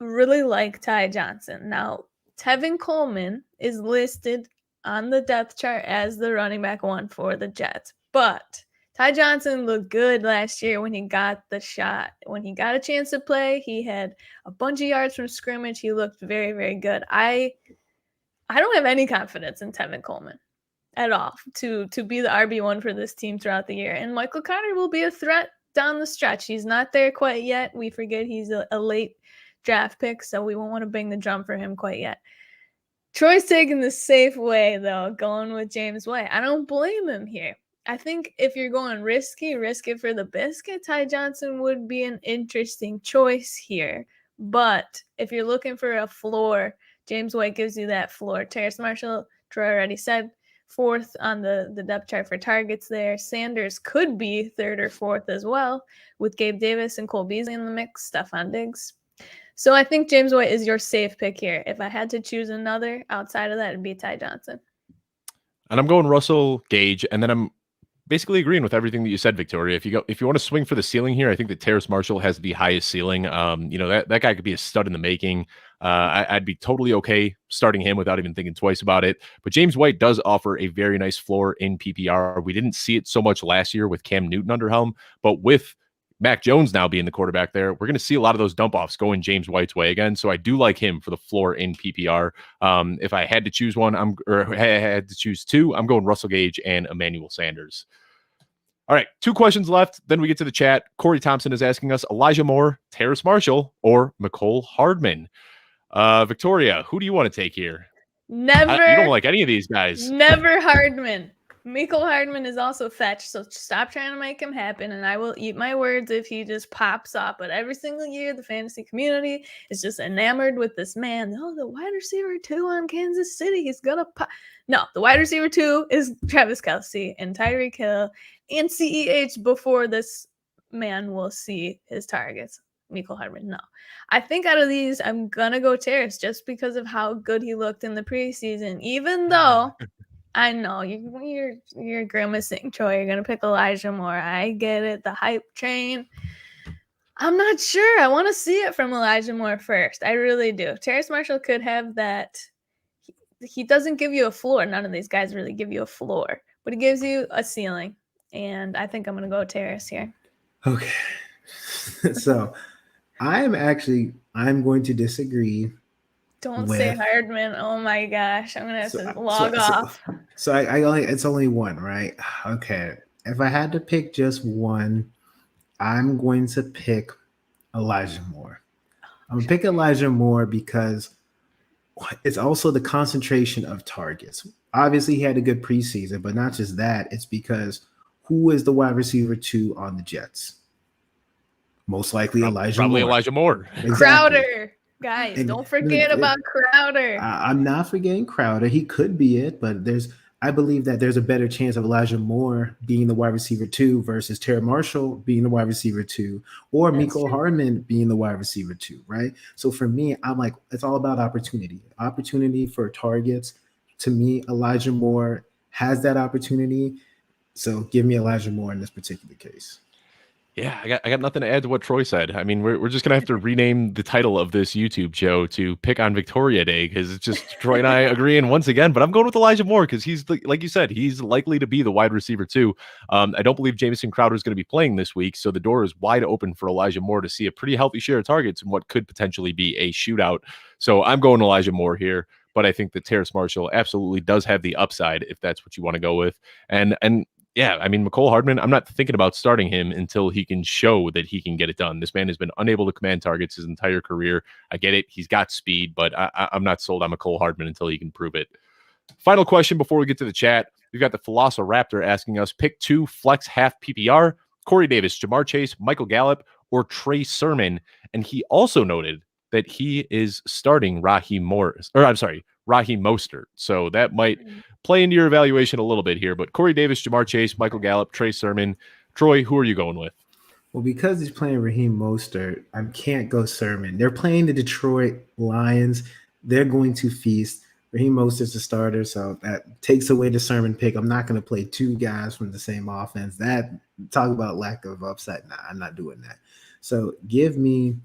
really like Ty Johnson. Now, Tevin Coleman is listed on the depth chart as the running back 1 for the Jets, but Ty Johnson looked good last year when he got the shot. When he got a chance to play, he had a bunch of yards from scrimmage. He looked very, very good. I don't have any confidence in Tevin Coleman at all to be the RB1 for this team throughout the year. And Michael Carter will be a threat down the stretch. He's not there quite yet. We forget he's a late draft pick, so we won't want to bang the drum for him quite yet. Troy's taking the safe way, though, going with James White. I don't blame him here. I think if you're going risk it for the biscuit, Ty Johnson would be an interesting choice here. But if you're looking for a floor, James White gives you that floor. Terrace Marshall, Troy already said, 4th on the depth chart for targets there. Sanders could be 3rd or 4th as well, with Gabe Davis and Cole Beasley in the mix, Stephon Diggs. So I think James White is your safe pick here. If I had to choose another outside of that, it'd be Ty Johnson. And I'm going Russell Gage, and then I'm basically agreeing with everything that you said, Victoria. If you want to swing for the ceiling here, I think that Terrace Marshall has the highest ceiling. That guy could be a stud in the making. I'd be totally okay starting him without even thinking twice about it. But James White does offer a very nice floor in PPR. We didn't see it so much last year with Cam Newton under helm, but with Mac Jones now being the quarterback there, we're going to see a lot of those dump offs going James White's way again. So I do like him for the floor in PPR. If I had to choose one, I had to choose 2, I'm going Russell Gage and Emmanuel Sanders. All right, 2 questions left. Then we get to the chat. Corey Thompson is asking us Elijah Moore, Terrace Marshall, or McCole Hardman. Victoria, who do you want to take here? Never. You don't like any of these guys. Never Hardman. Mecole Hardman is also fetch, so stop trying to make him happen, and I will eat my words if he just pops up. But every single year, the fantasy community is just enamored with this man. Oh, the wide receiver 2 on Kansas City, he's gonna pop. No, the wide receiver 2 is Travis Kelce and Tyreek Hill and CEH before this man will see his targets. Mecole Hardman, no. I think out of these, I'm gonna go Terrace just because of how good he looked in the preseason, even though I know you're grimacing, Troy. You're gonna pick Elijah Moore. I get it. The hype train. I'm not sure. I want to see it from Elijah Moore first. I really do. Terrace Marshall could have that. He doesn't give you a floor. None of these guys really give you a floor, but he gives you a ceiling. And I think I'm gonna go Terrace here. Okay. So I'm going to disagree. Don't say Hardman. Oh my gosh, I'm gonna have to log off. So I only it's only one, right? Okay. If I had to pick just one, I'm going to pick Elijah Moore. I'm gonna pick Elijah Moore because it's also the concentration of targets. Obviously, he had a good preseason, but not just that. It's because who is the wide receiver 2 on the Jets? Most likely Probably Elijah Moore. Exactly. Crowder. Guys, don't forget about Crowder. I'm not forgetting Crowder. He could be it, but I believe that there's a better chance of Elijah Moore being the wide receiver 2 versus Terry Marshall being the wide receiver 2 or Mecole Hardman being the wide receiver 2, right? So for me, I'm like, it's all about opportunity for targets. To me, Elijah Moore has that opportunity. So give me Elijah Moore in this particular case. Yeah, I got nothing to add to what Troy said. I mean, we're just gonna have to rename the title of this YouTube show to "Pick on Victoria Day" because it's just Troy and I agreeing once again. But I'm going with Elijah Moore because he's like you said, he's likely to be the wide receiver too. I don't believe Jamison Crowder is going to be playing this week, so the door is wide open for Elijah Moore to see a pretty healthy share of targets in what could potentially be a shootout. So I'm going Elijah Moore here. But I think that Terrace Marshall absolutely does have the upside if that's what you want to go with. And yeah, I mean, Mecole Hardman, I'm not thinking about starting him until he can show that he can get it done. This man has been unable to command targets his entire career. I get it. He's got speed, but I'm not sold on Mecole Hardman until he can prove it. Final question before we get to the chat. We've got the Velociraptor asking us, pick 2 flex half PPR, Corey Davis, Jamar Chase, Michael Gallup, or Trey Sermon. And he also noted that he is starting Raheem Mostert. So that might play into your evaluation a little bit here. But Corey Davis, Jamar Chase, Michael Gallup, Trey Sermon. Troy, who are you going with? Well, because he's playing Raheem Mostert, I can't go Sermon. They're playing the Detroit Lions. They're going to feast. Raheem Mostert's a starter, so that takes away the Sermon pick. I'm not going to play 2 guys from the same offense. That talk about lack of upside. Nah, I'm not doing that. So give me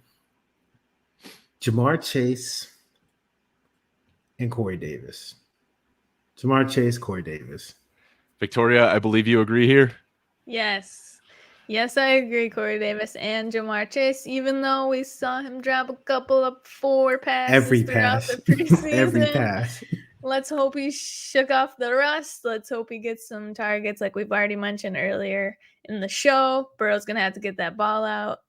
Jamar Chase and Corey Davis. Jamar Chase, Corey Davis. Victoria, I believe you agree here? Yes. Yes, I agree, Corey Davis and Jamar Chase, even though we saw him drop a couple of 4 passes throughout the preseason. Every pass. Let's hope he shook off the rust. Let's hope he gets some targets like we've already mentioned earlier in the show. Burrow's going to have to get that ball out.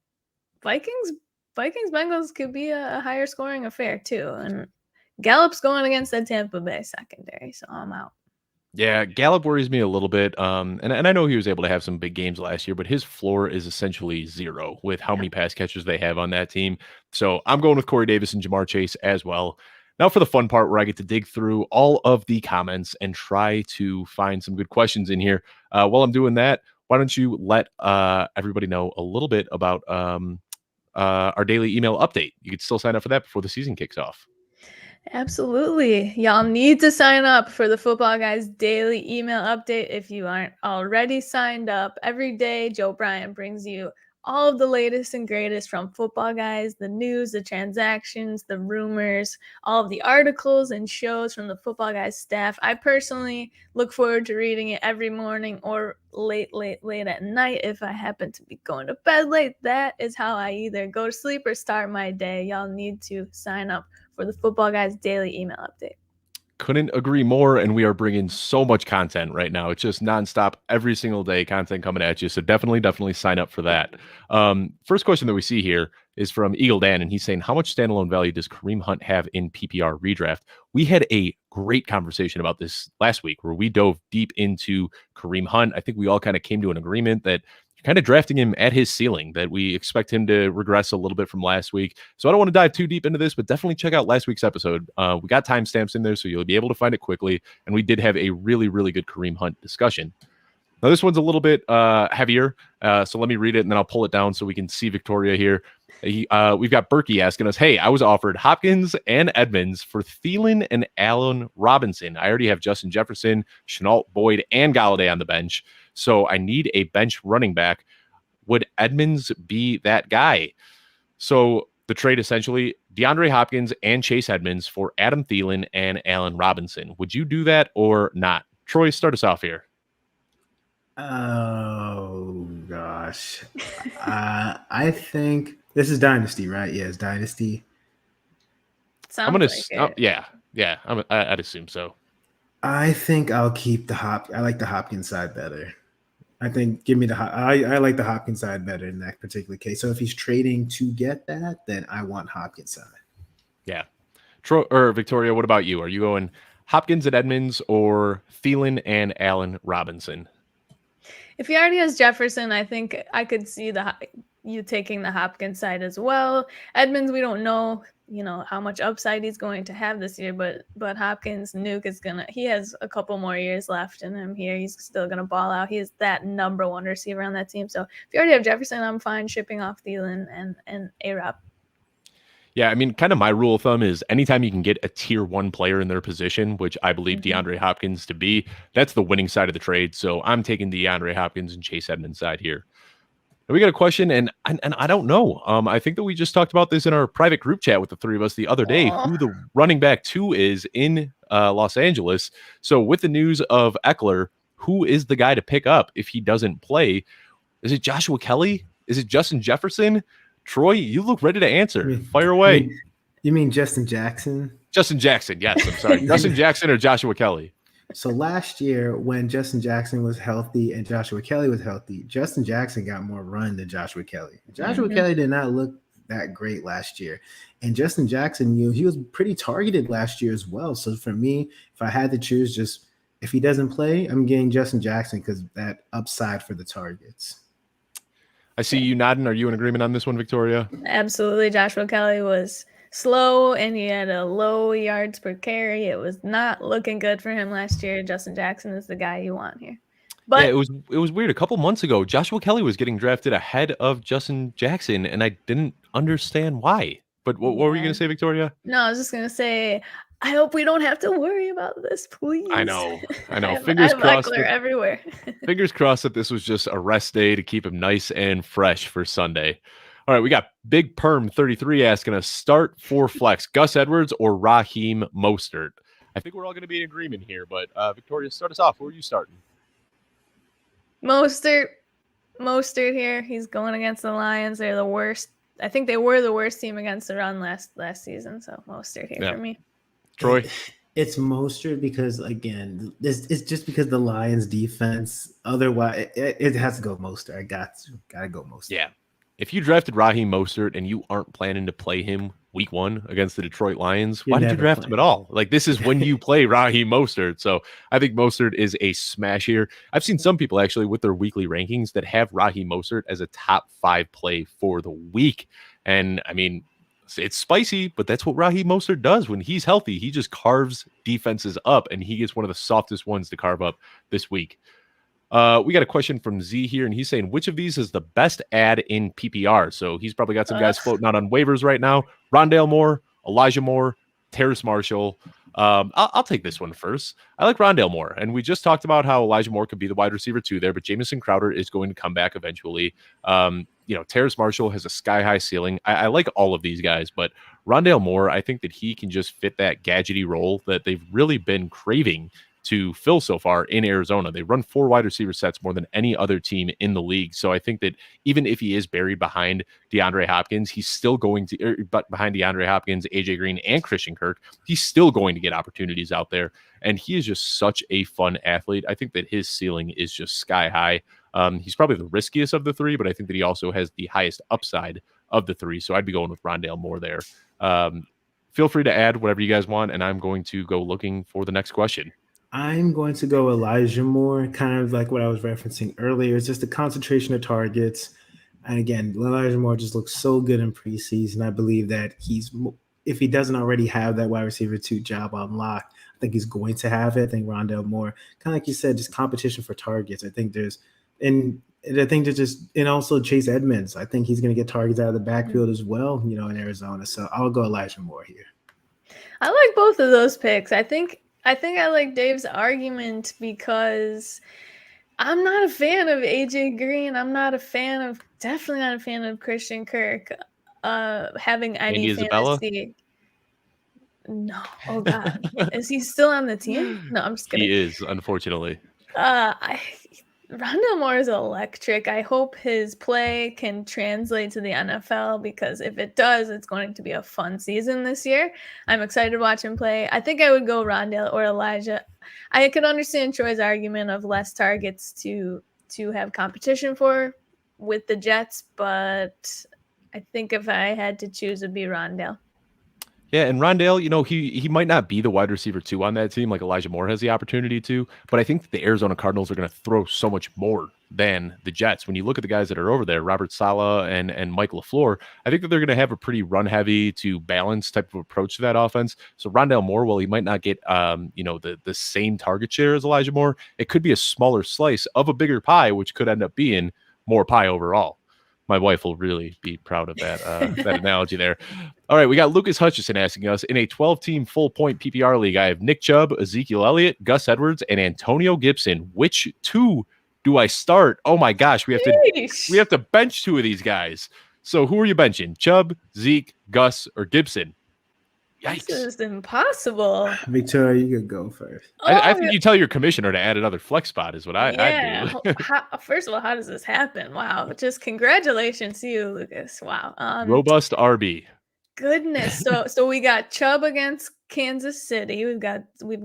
Vikings-Bengals could be a higher scoring affair too. And Gallup's going against that Tampa Bay secondary, so I'm out. Yeah, Gallup worries me a little bit. And I know he was able to have some big games last year, but his floor is essentially 0 with how many pass catchers they have on that team. So I'm going with Corey Davis and Jamar Chase as well. Now for the fun part where I get to dig through all of the comments and try to find some good questions in here. While I'm doing that, why don't you let everybody know a little bit about our daily email update? You can still sign up for that before the season kicks off. Absolutely. Y'all need to sign up for the Footballguys daily email update if you aren't already signed up. Every day, Joe Bryant brings you all of the latest and greatest from Footballguys, the news, the transactions, the rumors, all of the articles and shows from the Footballguys staff. I personally look forward to reading it every morning or late at night if I happen to be going to bed late. That is how I either go to sleep or start my day. Y'all need to sign up for the Footballguys daily email update. Couldn't agree more, and we are bringing so much content right now. It's just nonstop, every single day content coming at you, so definitely sign up for that. First question that we see here is from Eagle Dan, and he's saying, how much standalone value does Kareem Hunt have in PPR redraft? We had a great conversation about this last week where we dove deep into Kareem Hunt. I think we all kind of came to an agreement that kind of drafting him at his ceiling, that we expect him to regress a little bit from last week. So I don't want to dive too deep into this, but definitely check out last week's episode. We got timestamps in there, so you'll be able to find it quickly. And we did have a really good Kareem Hunt discussion. Now, this one's a little bit heavier, so let me read it, and then I'll pull it down so we can see Victoria here. We've got Berkey asking us, hey, I was offered Hopkins and Edmonds for Thielen and Allen Robinson. I already have Justin Jefferson, Shenault, Boyd, and Galladay on the bench, so I need a bench running back. Would Edmonds be that guy? So the trade essentially, DeAndre Hopkins and Chase Edmonds for Adam Thielen and Allen Robinson. Would you do that or not? Troy, start us off here. Oh, gosh. I think this is Dynasty, right? Yeah, it's Dynasty. Sounds like it. Yeah. I'd assume so. I think I'll keep I like the Hopkins side better. I think give me I like the Hopkins side better in that particular case. So if he's trading to get that, then I want Hopkins side. Yeah. Victoria, what about you? Are you going Hopkins and Edmonds or Thielen and Allen Robinson? If he already has Jefferson, I think I could see you taking the Hopkins side as well. Edmonds, we don't know, how much upside he's going to have this year, but Hopkins, Nuke he has a couple more years left in him here. He's still gonna ball out. He's that number one receiver on that team. So if you already have Jefferson, I'm fine shipping off Thielen and A-Rob. Yeah, I mean, kind of my rule of thumb is anytime you can get a tier 1 player in their position, which I believe DeAndre Hopkins to be, that's the winning side of the trade. So I'm taking DeAndre Hopkins and Chase Edmonds side here. And we got a question, and I don't know. I think that we just talked about this in our private group chat with the three of us the other day, who the running back 2 is in Los Angeles. So with the news of Eckler, who is the guy to pick up if he doesn't play? Is it Joshua Kelly? Is it Justin Jefferson? Troy, you look ready to answer. Fire away. You mean Justin Jackson? Justin Jackson, yes. I'm sorry. Justin Jackson or Joshua Kelly? So last year, when Justin Jackson was healthy and Joshua Kelly was healthy, Justin Jackson got more run than Joshua Kelly. Joshua Kelly did not look that great last year. And Justin Jackson, he was pretty targeted last year as well. So for me, if I had to choose, just if he doesn't play, I'm getting Justin Jackson because that upside for the targets. I see you nodding. Are you in agreement on this one, Victoria? Absolutely. Joshua Kelly was slow and he had a low yards per carry. It was not looking good for him last year. Justin Jackson is the guy you want here. But yeah, it was weird. A couple months ago, Joshua Kelly was getting drafted ahead of Justin Jackson, and I didn't understand why. But what were you going to say, Victoria? No, I was just going to say, I hope we don't have to worry about this, please. I know. Fingers crossed. Everywhere. Fingers crossed that this was just a rest day to keep him nice and fresh for Sunday. All right, we got Big Perm 33 asking us, start for flex, Gus Edwards or Raheem Mostert? I think we're all going to be in agreement here, but Victoria, start us off. Who are you starting? Mostert here. He's going against the Lions. They're the worst. I think they were the worst team against the run last season. So Mostert here for me. Troy? It's Mostert because, again, it's just because the Lions defense. Otherwise, it has to go Mostert. I got to go Mostert. Yeah. If you drafted Raheem Mostert and you aren't planning to play him week 1 against the Detroit Lions, why did you draft him at all? Like, this is when you play Raheem Mostert. So I think Mostert is a smash here. I've seen some people actually with their weekly rankings that have Raheem Mostert as a top 5 play for the week. And I mean, it's spicy, but that's what Raheem Mostert does. When he's healthy, he just carves defenses up, and he gets one of the softest ones to carve up this week. We got a question from Z here, and he's saying, which of these is the best ad in PPR? So he's probably got some guys floating out on waivers right now. Rondale Moore, Elijah Moore, Terrace Marshall. I'll take this one first. I like Rondale Moore, and we just talked about how Elijah Moore could be the wide receiver 2 there, but Jamison Crowder is going to come back eventually. Terrace Marshall has a sky-high ceiling. I like all of these guys, but Rondale Moore, I think that he can just fit that gadgety role that they've really been craving to fill so far in Arizona. They run 4 wide receiver sets more than any other team in the league. So I think that even if he is buried behind DeAndre Hopkins, he's still going to, behind DeAndre Hopkins, AJ Green, and Christian Kirk, he's still going to get opportunities out there. And he is just such a fun athlete. I think that his ceiling is just sky high. He's probably the riskiest of the 3, but I think that he also has the highest upside of the 3. So I'd be going with Rondale Moore there. Feel free to add whatever you guys want, and I'm going to go looking for the next question. I'm going to go Elijah Moore, kind of like what I was referencing earlier. It's just the concentration of targets. And again, Elijah Moore just looks so good in preseason. I believe that if he doesn't already have that wide receiver 2 job unlocked, I think he's going to have it. I think Rondale Moore, kind of like you said, just competition for targets. I think and also Chase Edmonds. I think he's going to get targets out of the backfield as well, in Arizona. So I'll go Elijah Moore here. I like both of those picks. I think I like Dave's argument because I'm not a fan of AJ Green. Definitely not a fan of Christian Kirk having any fantasy. No. Oh God. Is he still on the team? No, I'm just kidding. He is, unfortunately. Rondale Moore is electric. I hope his play can translate to the NFL, because if it does, it's going to be a fun season this year. I'm excited to watch him play. I think I would go Rondale or Elijah. I could understand Troy's argument of less targets to have competition for with the Jets, but I think if I had to choose, it'd be Rondale. Yeah, and Rondale, he might not be the wide receiver 2 on that team like Elijah Moore has the opportunity to, but I think the Arizona Cardinals are going to throw so much more than the Jets. When you look at the guys that are over there, Robert Saleh and Mike LaFleur, I think that they're going to have a pretty run-heavy to balanced type of approach to that offense. So Rondale Moore, while he might not get the same target share as Elijah Moore, it could be a smaller slice of a bigger pie, which could end up being more pie overall. My wife will really be proud of that that analogy there. All right, we got Lucas Hutchison asking us, in a 12-team full-point PPR league, I have Nick Chubb, Ezekiel Elliott, Gus Edwards, and Antonio Gibson. Which 2 do I start? Oh my gosh, we have to bench 2 of these guys. So who are you benching? Chubb, Zeke, Gus, or Gibson? Yikes. This is impossible. Victoria, you could go first. I think you tell your commissioner to add another flex spot is what I do. First of all, how does this happen? Wow. Just congratulations to you, Lucas. Wow. Robust RB. Goodness. So we got Chubb against Kansas City. We've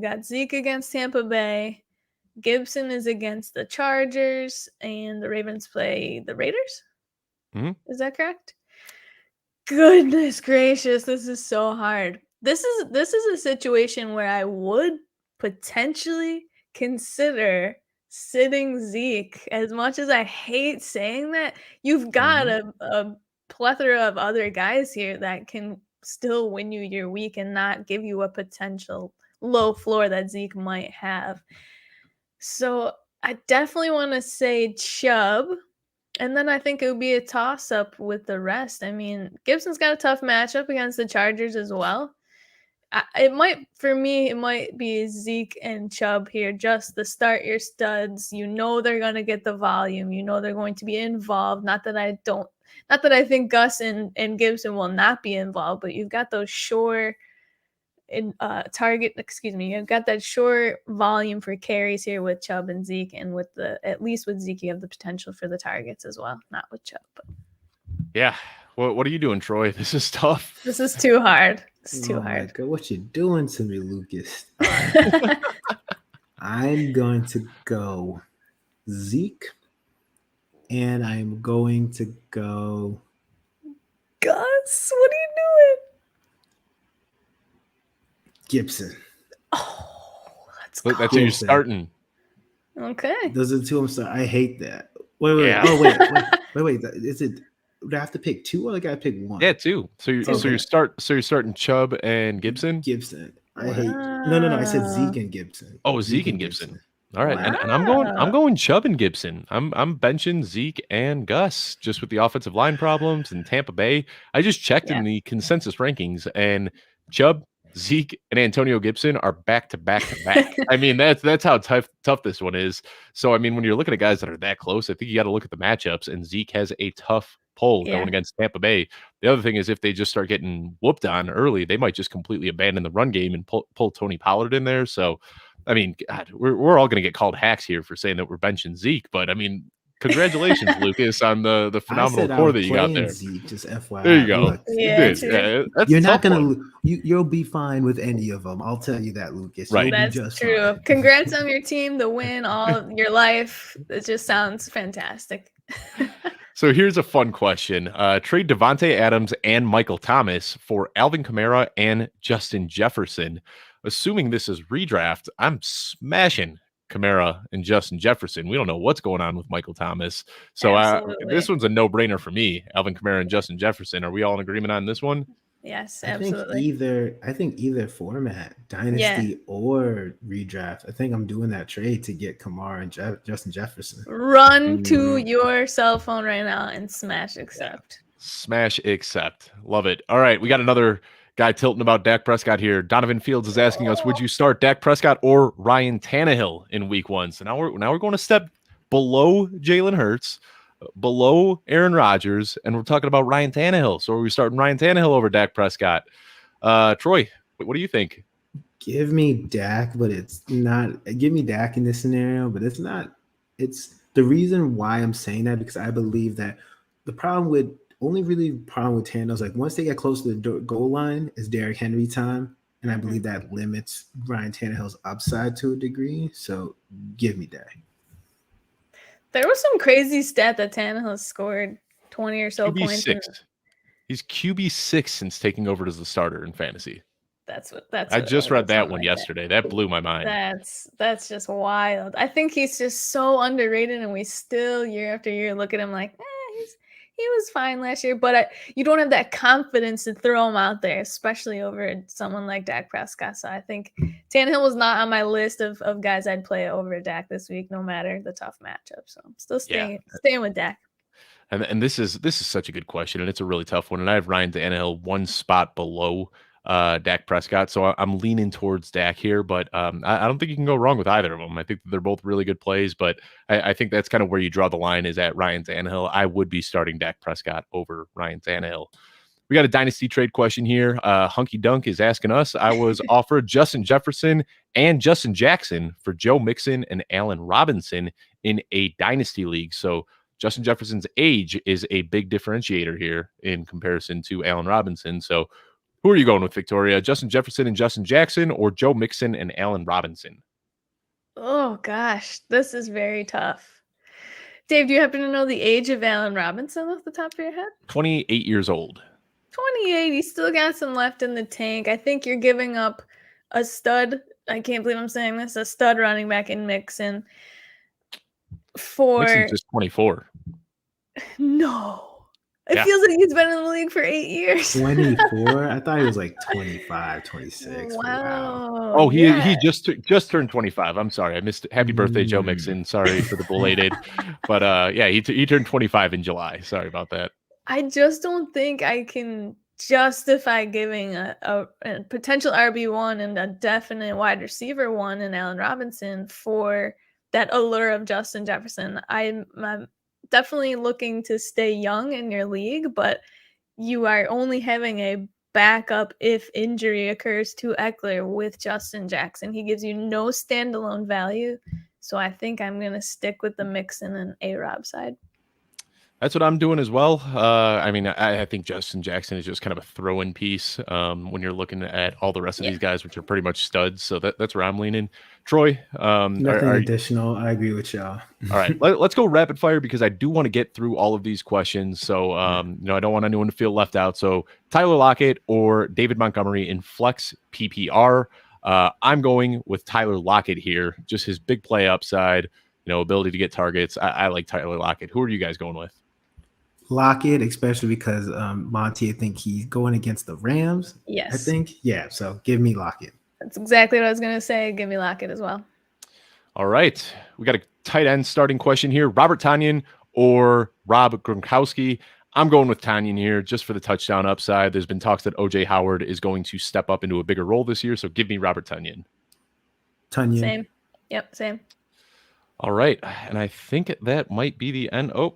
got Zeke against Tampa Bay. Gibson is against the Chargers, and the Ravens play the Raiders. Mm-hmm. Is that correct? Goodness gracious, this is so hard. This is a situation where I would potentially consider sitting Zeke. As much as I hate saying that, you've got a plethora of other guys here that can still win you your week and not give you a potential low floor that Zeke might have. So I definitely want to say Chubb. And then I think it would be a toss-up with the rest. I mean, Gibson's got a tough matchup against the Chargers as well. It might be Zeke and Chubb here, just the start your studs. You know they're going to get the volume. You know they're going to be involved. Not that I think Gus and Gibson will not be involved, but you've got those short you've got that short volume for carries here with Chubb and Zeke, and at least with Zeke you have the potential for the targets as well, not with Chubb. But. Yeah, what are you doing, Troy? This is tough. This is too hard. It's too hard. God, what you doing to me, Lucas? I'm going to go Zeke, and I'm going to go Gus. What are you doing? Gibson. Oh, that's who you're starting. Okay. Those are the 2 I'm starting. I hate that. Wait. Yeah. Oh, wait. Is it? Do I have to pick 2 or I gotta pick 1? Yeah, 2. So you're starting Chubb and Gibson. I hate. No. I said Zeke and Gibson. Oh, Zeke and Gibson. All right, wow. and I'm going Chubb and Gibson. I'm benching Zeke and Gus just with the offensive line problems in Tampa Bay. I just checked in the consensus rankings, and Chubb, Zeke, and Antonio Gibson are back to back to back. I mean, that's how tough this one is. So, I mean, when you're looking at guys that are that close, I think you got to look at the matchups, and Zeke has a tough pull going against Tampa Bay. The other thing is if they just start getting whooped on early, they might just completely abandon the run game and pull Tony Pollard in there. So, I mean, God, we're all going to get called hacks here for saying that we're benching Zeke, but I mean, congratulations, Lucas, on the phenomenal core that you got there. Zeke, just FYI. There you go. You're not gonna. You'll be fine with any of them. I'll tell you that, Lucas. Right. That's true. Fine. Congrats on your team, the win, all of your life. It just sounds fantastic. So here's a fun question. Trade Devontae Adams and Michael Thomas for Alvin Kamara and Justin Jefferson. Assuming this is redraft, I'm smashing Kamara and Justin Jefferson. We don't know what's going on with Michael Thomas. So this one's a no-brainer for me. Alvin Kamara and Justin Jefferson. Are we all in agreement on this one? Yes, absolutely. I think either format, dynasty or redraft. I think I'm doing that trade to get Kamara and Justin Jefferson. Run to your cell phone right now and smash accept. Smash accept. Love it. All right, we got another guy tilting about Dak Prescott here. Donovan Fields is asking us, would you start Dak Prescott or Ryan Tannehill in week 1? So now we're going to step below Jalen Hurts, below Aaron Rodgers, and we're talking about Ryan Tannehill. So are we starting Ryan Tannehill over Dak Prescott? Troy, what do you think? Give me Dak, but it's not. Give me Dak in this scenario, but it's not. It's The reason why I'm saying that, because I believe that the problem with Tannehill is like once they get close to the goal line is Derrick Henry time. And I believe that limits Ryan Tannehill's upside to a degree. So give me that. There was some crazy stat that Tannehill scored 20 or so QB points. 6. He's QB 6 since taking over as the starter in fantasy. I just read that one yesterday. That blew my mind. That's just wild. I think he's just so underrated, and we still year after year look at him like, he was fine last year, but you don't have that confidence to throw him out there, especially over someone like Dak Prescott. So I think Tannehill was not on my list of guys I'd play over Dak this week, no matter the tough matchup. So I'm still staying with Dak. And this is such a good question, and it's a really tough one. And I have Ryan Tannehill one spot below Dak Prescott, so I'm leaning towards Dak here, but I don't think you can go wrong with either of them. I think they're both really good plays, but I think that's kind of where you draw the line is at Ryan Tannehill. I would be starting Dak Prescott over Ryan Tannehill. We got a dynasty trade question here. Hunky Dunk is asking us. I was offered Justin Jefferson and Justin Jackson for Joe Mixon and Allen Robinson in a dynasty league. So Justin Jefferson's age is a big differentiator here in comparison to Allen Robinson. So who are you going with, Victoria? Justin Jefferson and Justin Jackson or Joe Mixon and Allen Robinson? Oh, gosh. This is very tough. Dave, do you happen to know the age of Allen Robinson off the top of your head? 28 years old. 28. He's still got some left in the tank. I think you're giving up a stud. I can't believe I'm saying this. A stud running back in Mixon. Mixon's just 24. No. It feels like he's been in the league for 8 years. 24? I thought he was like 25, 26. Wow. Oh, he just turned 25. I'm sorry. I missed it. Happy birthday, Joe Mixon. Sorry for the belated. But he turned 25 in July. Sorry about that. I just don't think I can justify giving a potential RB1 and a definite wide receiver one in Allen Robinson for that allure of Justin Jefferson. I'm definitely looking to stay young in your league, but you are only having a backup if injury occurs to Eckler with Justin Jackson. He gives you no standalone value. So I think I'm going to stick with the Mixon and A-Rob side. That's what I'm doing as well. I think Justin Jackson is just kind of a throw-in piece when you're looking at all the rest of these guys, which are pretty much studs. So that's where I'm leaning. Troy? Nothing additional. I agree with y'all. All right. Let's go rapid fire because I do want to get through all of these questions. So, I don't want anyone to feel left out. So Tyler Lockett or David Montgomery in flex PPR. I'm going with Tyler Lockett here. Just his big play upside, ability to get targets. I like Tyler Lockett. Who are you guys going with? Lockett, especially because Monty, I think he's going against the Rams. Yes. I think. Yeah, so give me Lockett. That's exactly what I was going to say. Give me Lockett as well. All right. We got a tight end starting question here. Robert Tonyan or Rob Gronkowski? I'm going with Tonyan here just for the touchdown upside. There's been talks that O.J. Howard is going to step up into a bigger role this year, so give me Robert Tonyan. Same. Yep, same. All right. And I think that might be the end. Oh,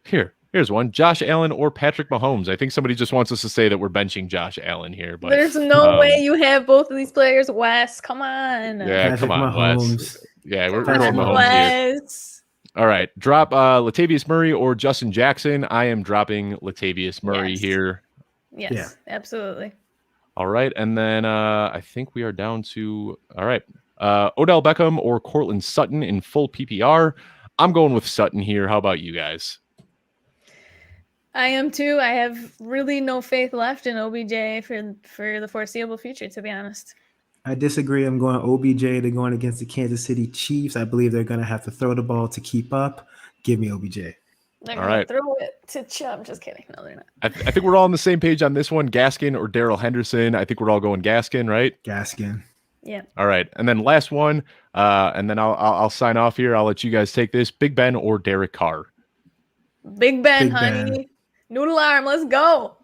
here's one. Josh Allen or Patrick Mahomes. I think somebody just wants us to say that we're benching Josh Allen here. But there's no way you have both of these players, Wes. Come on. Yeah, Patrick come on, Mahomes. Wes. Yeah, we're Patrick going Mahomes here. All right. Drop Latavius Murray or Justin Jackson. I am dropping Latavius Murray here. Yes, absolutely. All right. And then I think we are down to, all right, Odell Beckham or Courtland Sutton in full PPR. I'm going with Sutton here. How about you guys? I am too. I have really no faith left in OBJ for the foreseeable future, to be honest. I disagree. I'm going OBJ. They're going against the Kansas City Chiefs. I believe they're going to have to throw the ball to keep up. Give me OBJ. They're going to throw it to Chubb. Just kidding. No, they're not. I think we're all on the same page on this one. Gaskin or Darrell Henderson. I think we're all going Gaskin, right? Gaskin. Yeah. All right. And then last one, and then I'll sign off here. I'll let you guys take this. Big Ben or Derek Carr? Big Ben, honey. Noodle arm, let's go.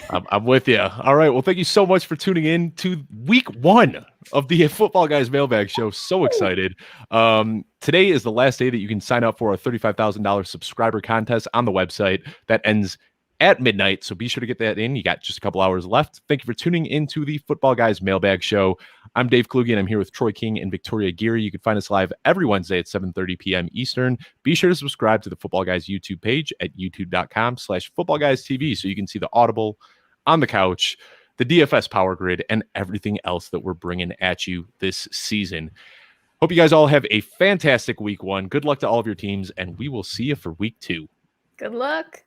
I'm with you. All right. Well, thank you so much for tuning in to week 1 of the Footballguys Mailbag Show. So excited. Today is the last day that you can sign up for our $35,000 subscriber contest on the website. That ends at midnight. So be sure to get that in. You got just a couple hours left. Thank you for tuning into the Football Guys Mailbag Show. I'm Dave Kluge, and I'm here with Troy King and Victoria Geary. You can find us live every Wednesday at 7:30 p.m. Eastern. Be sure to subscribe to the Football Guys YouTube page at youtube.com/footballguystv so you can see the Audible, On the Couch, the DFS Power Grid, and everything else that we're bringing at you this season. Hope you guys all have a fantastic week 1. Good luck to all of your teams, and we will see you for week 2. Good luck.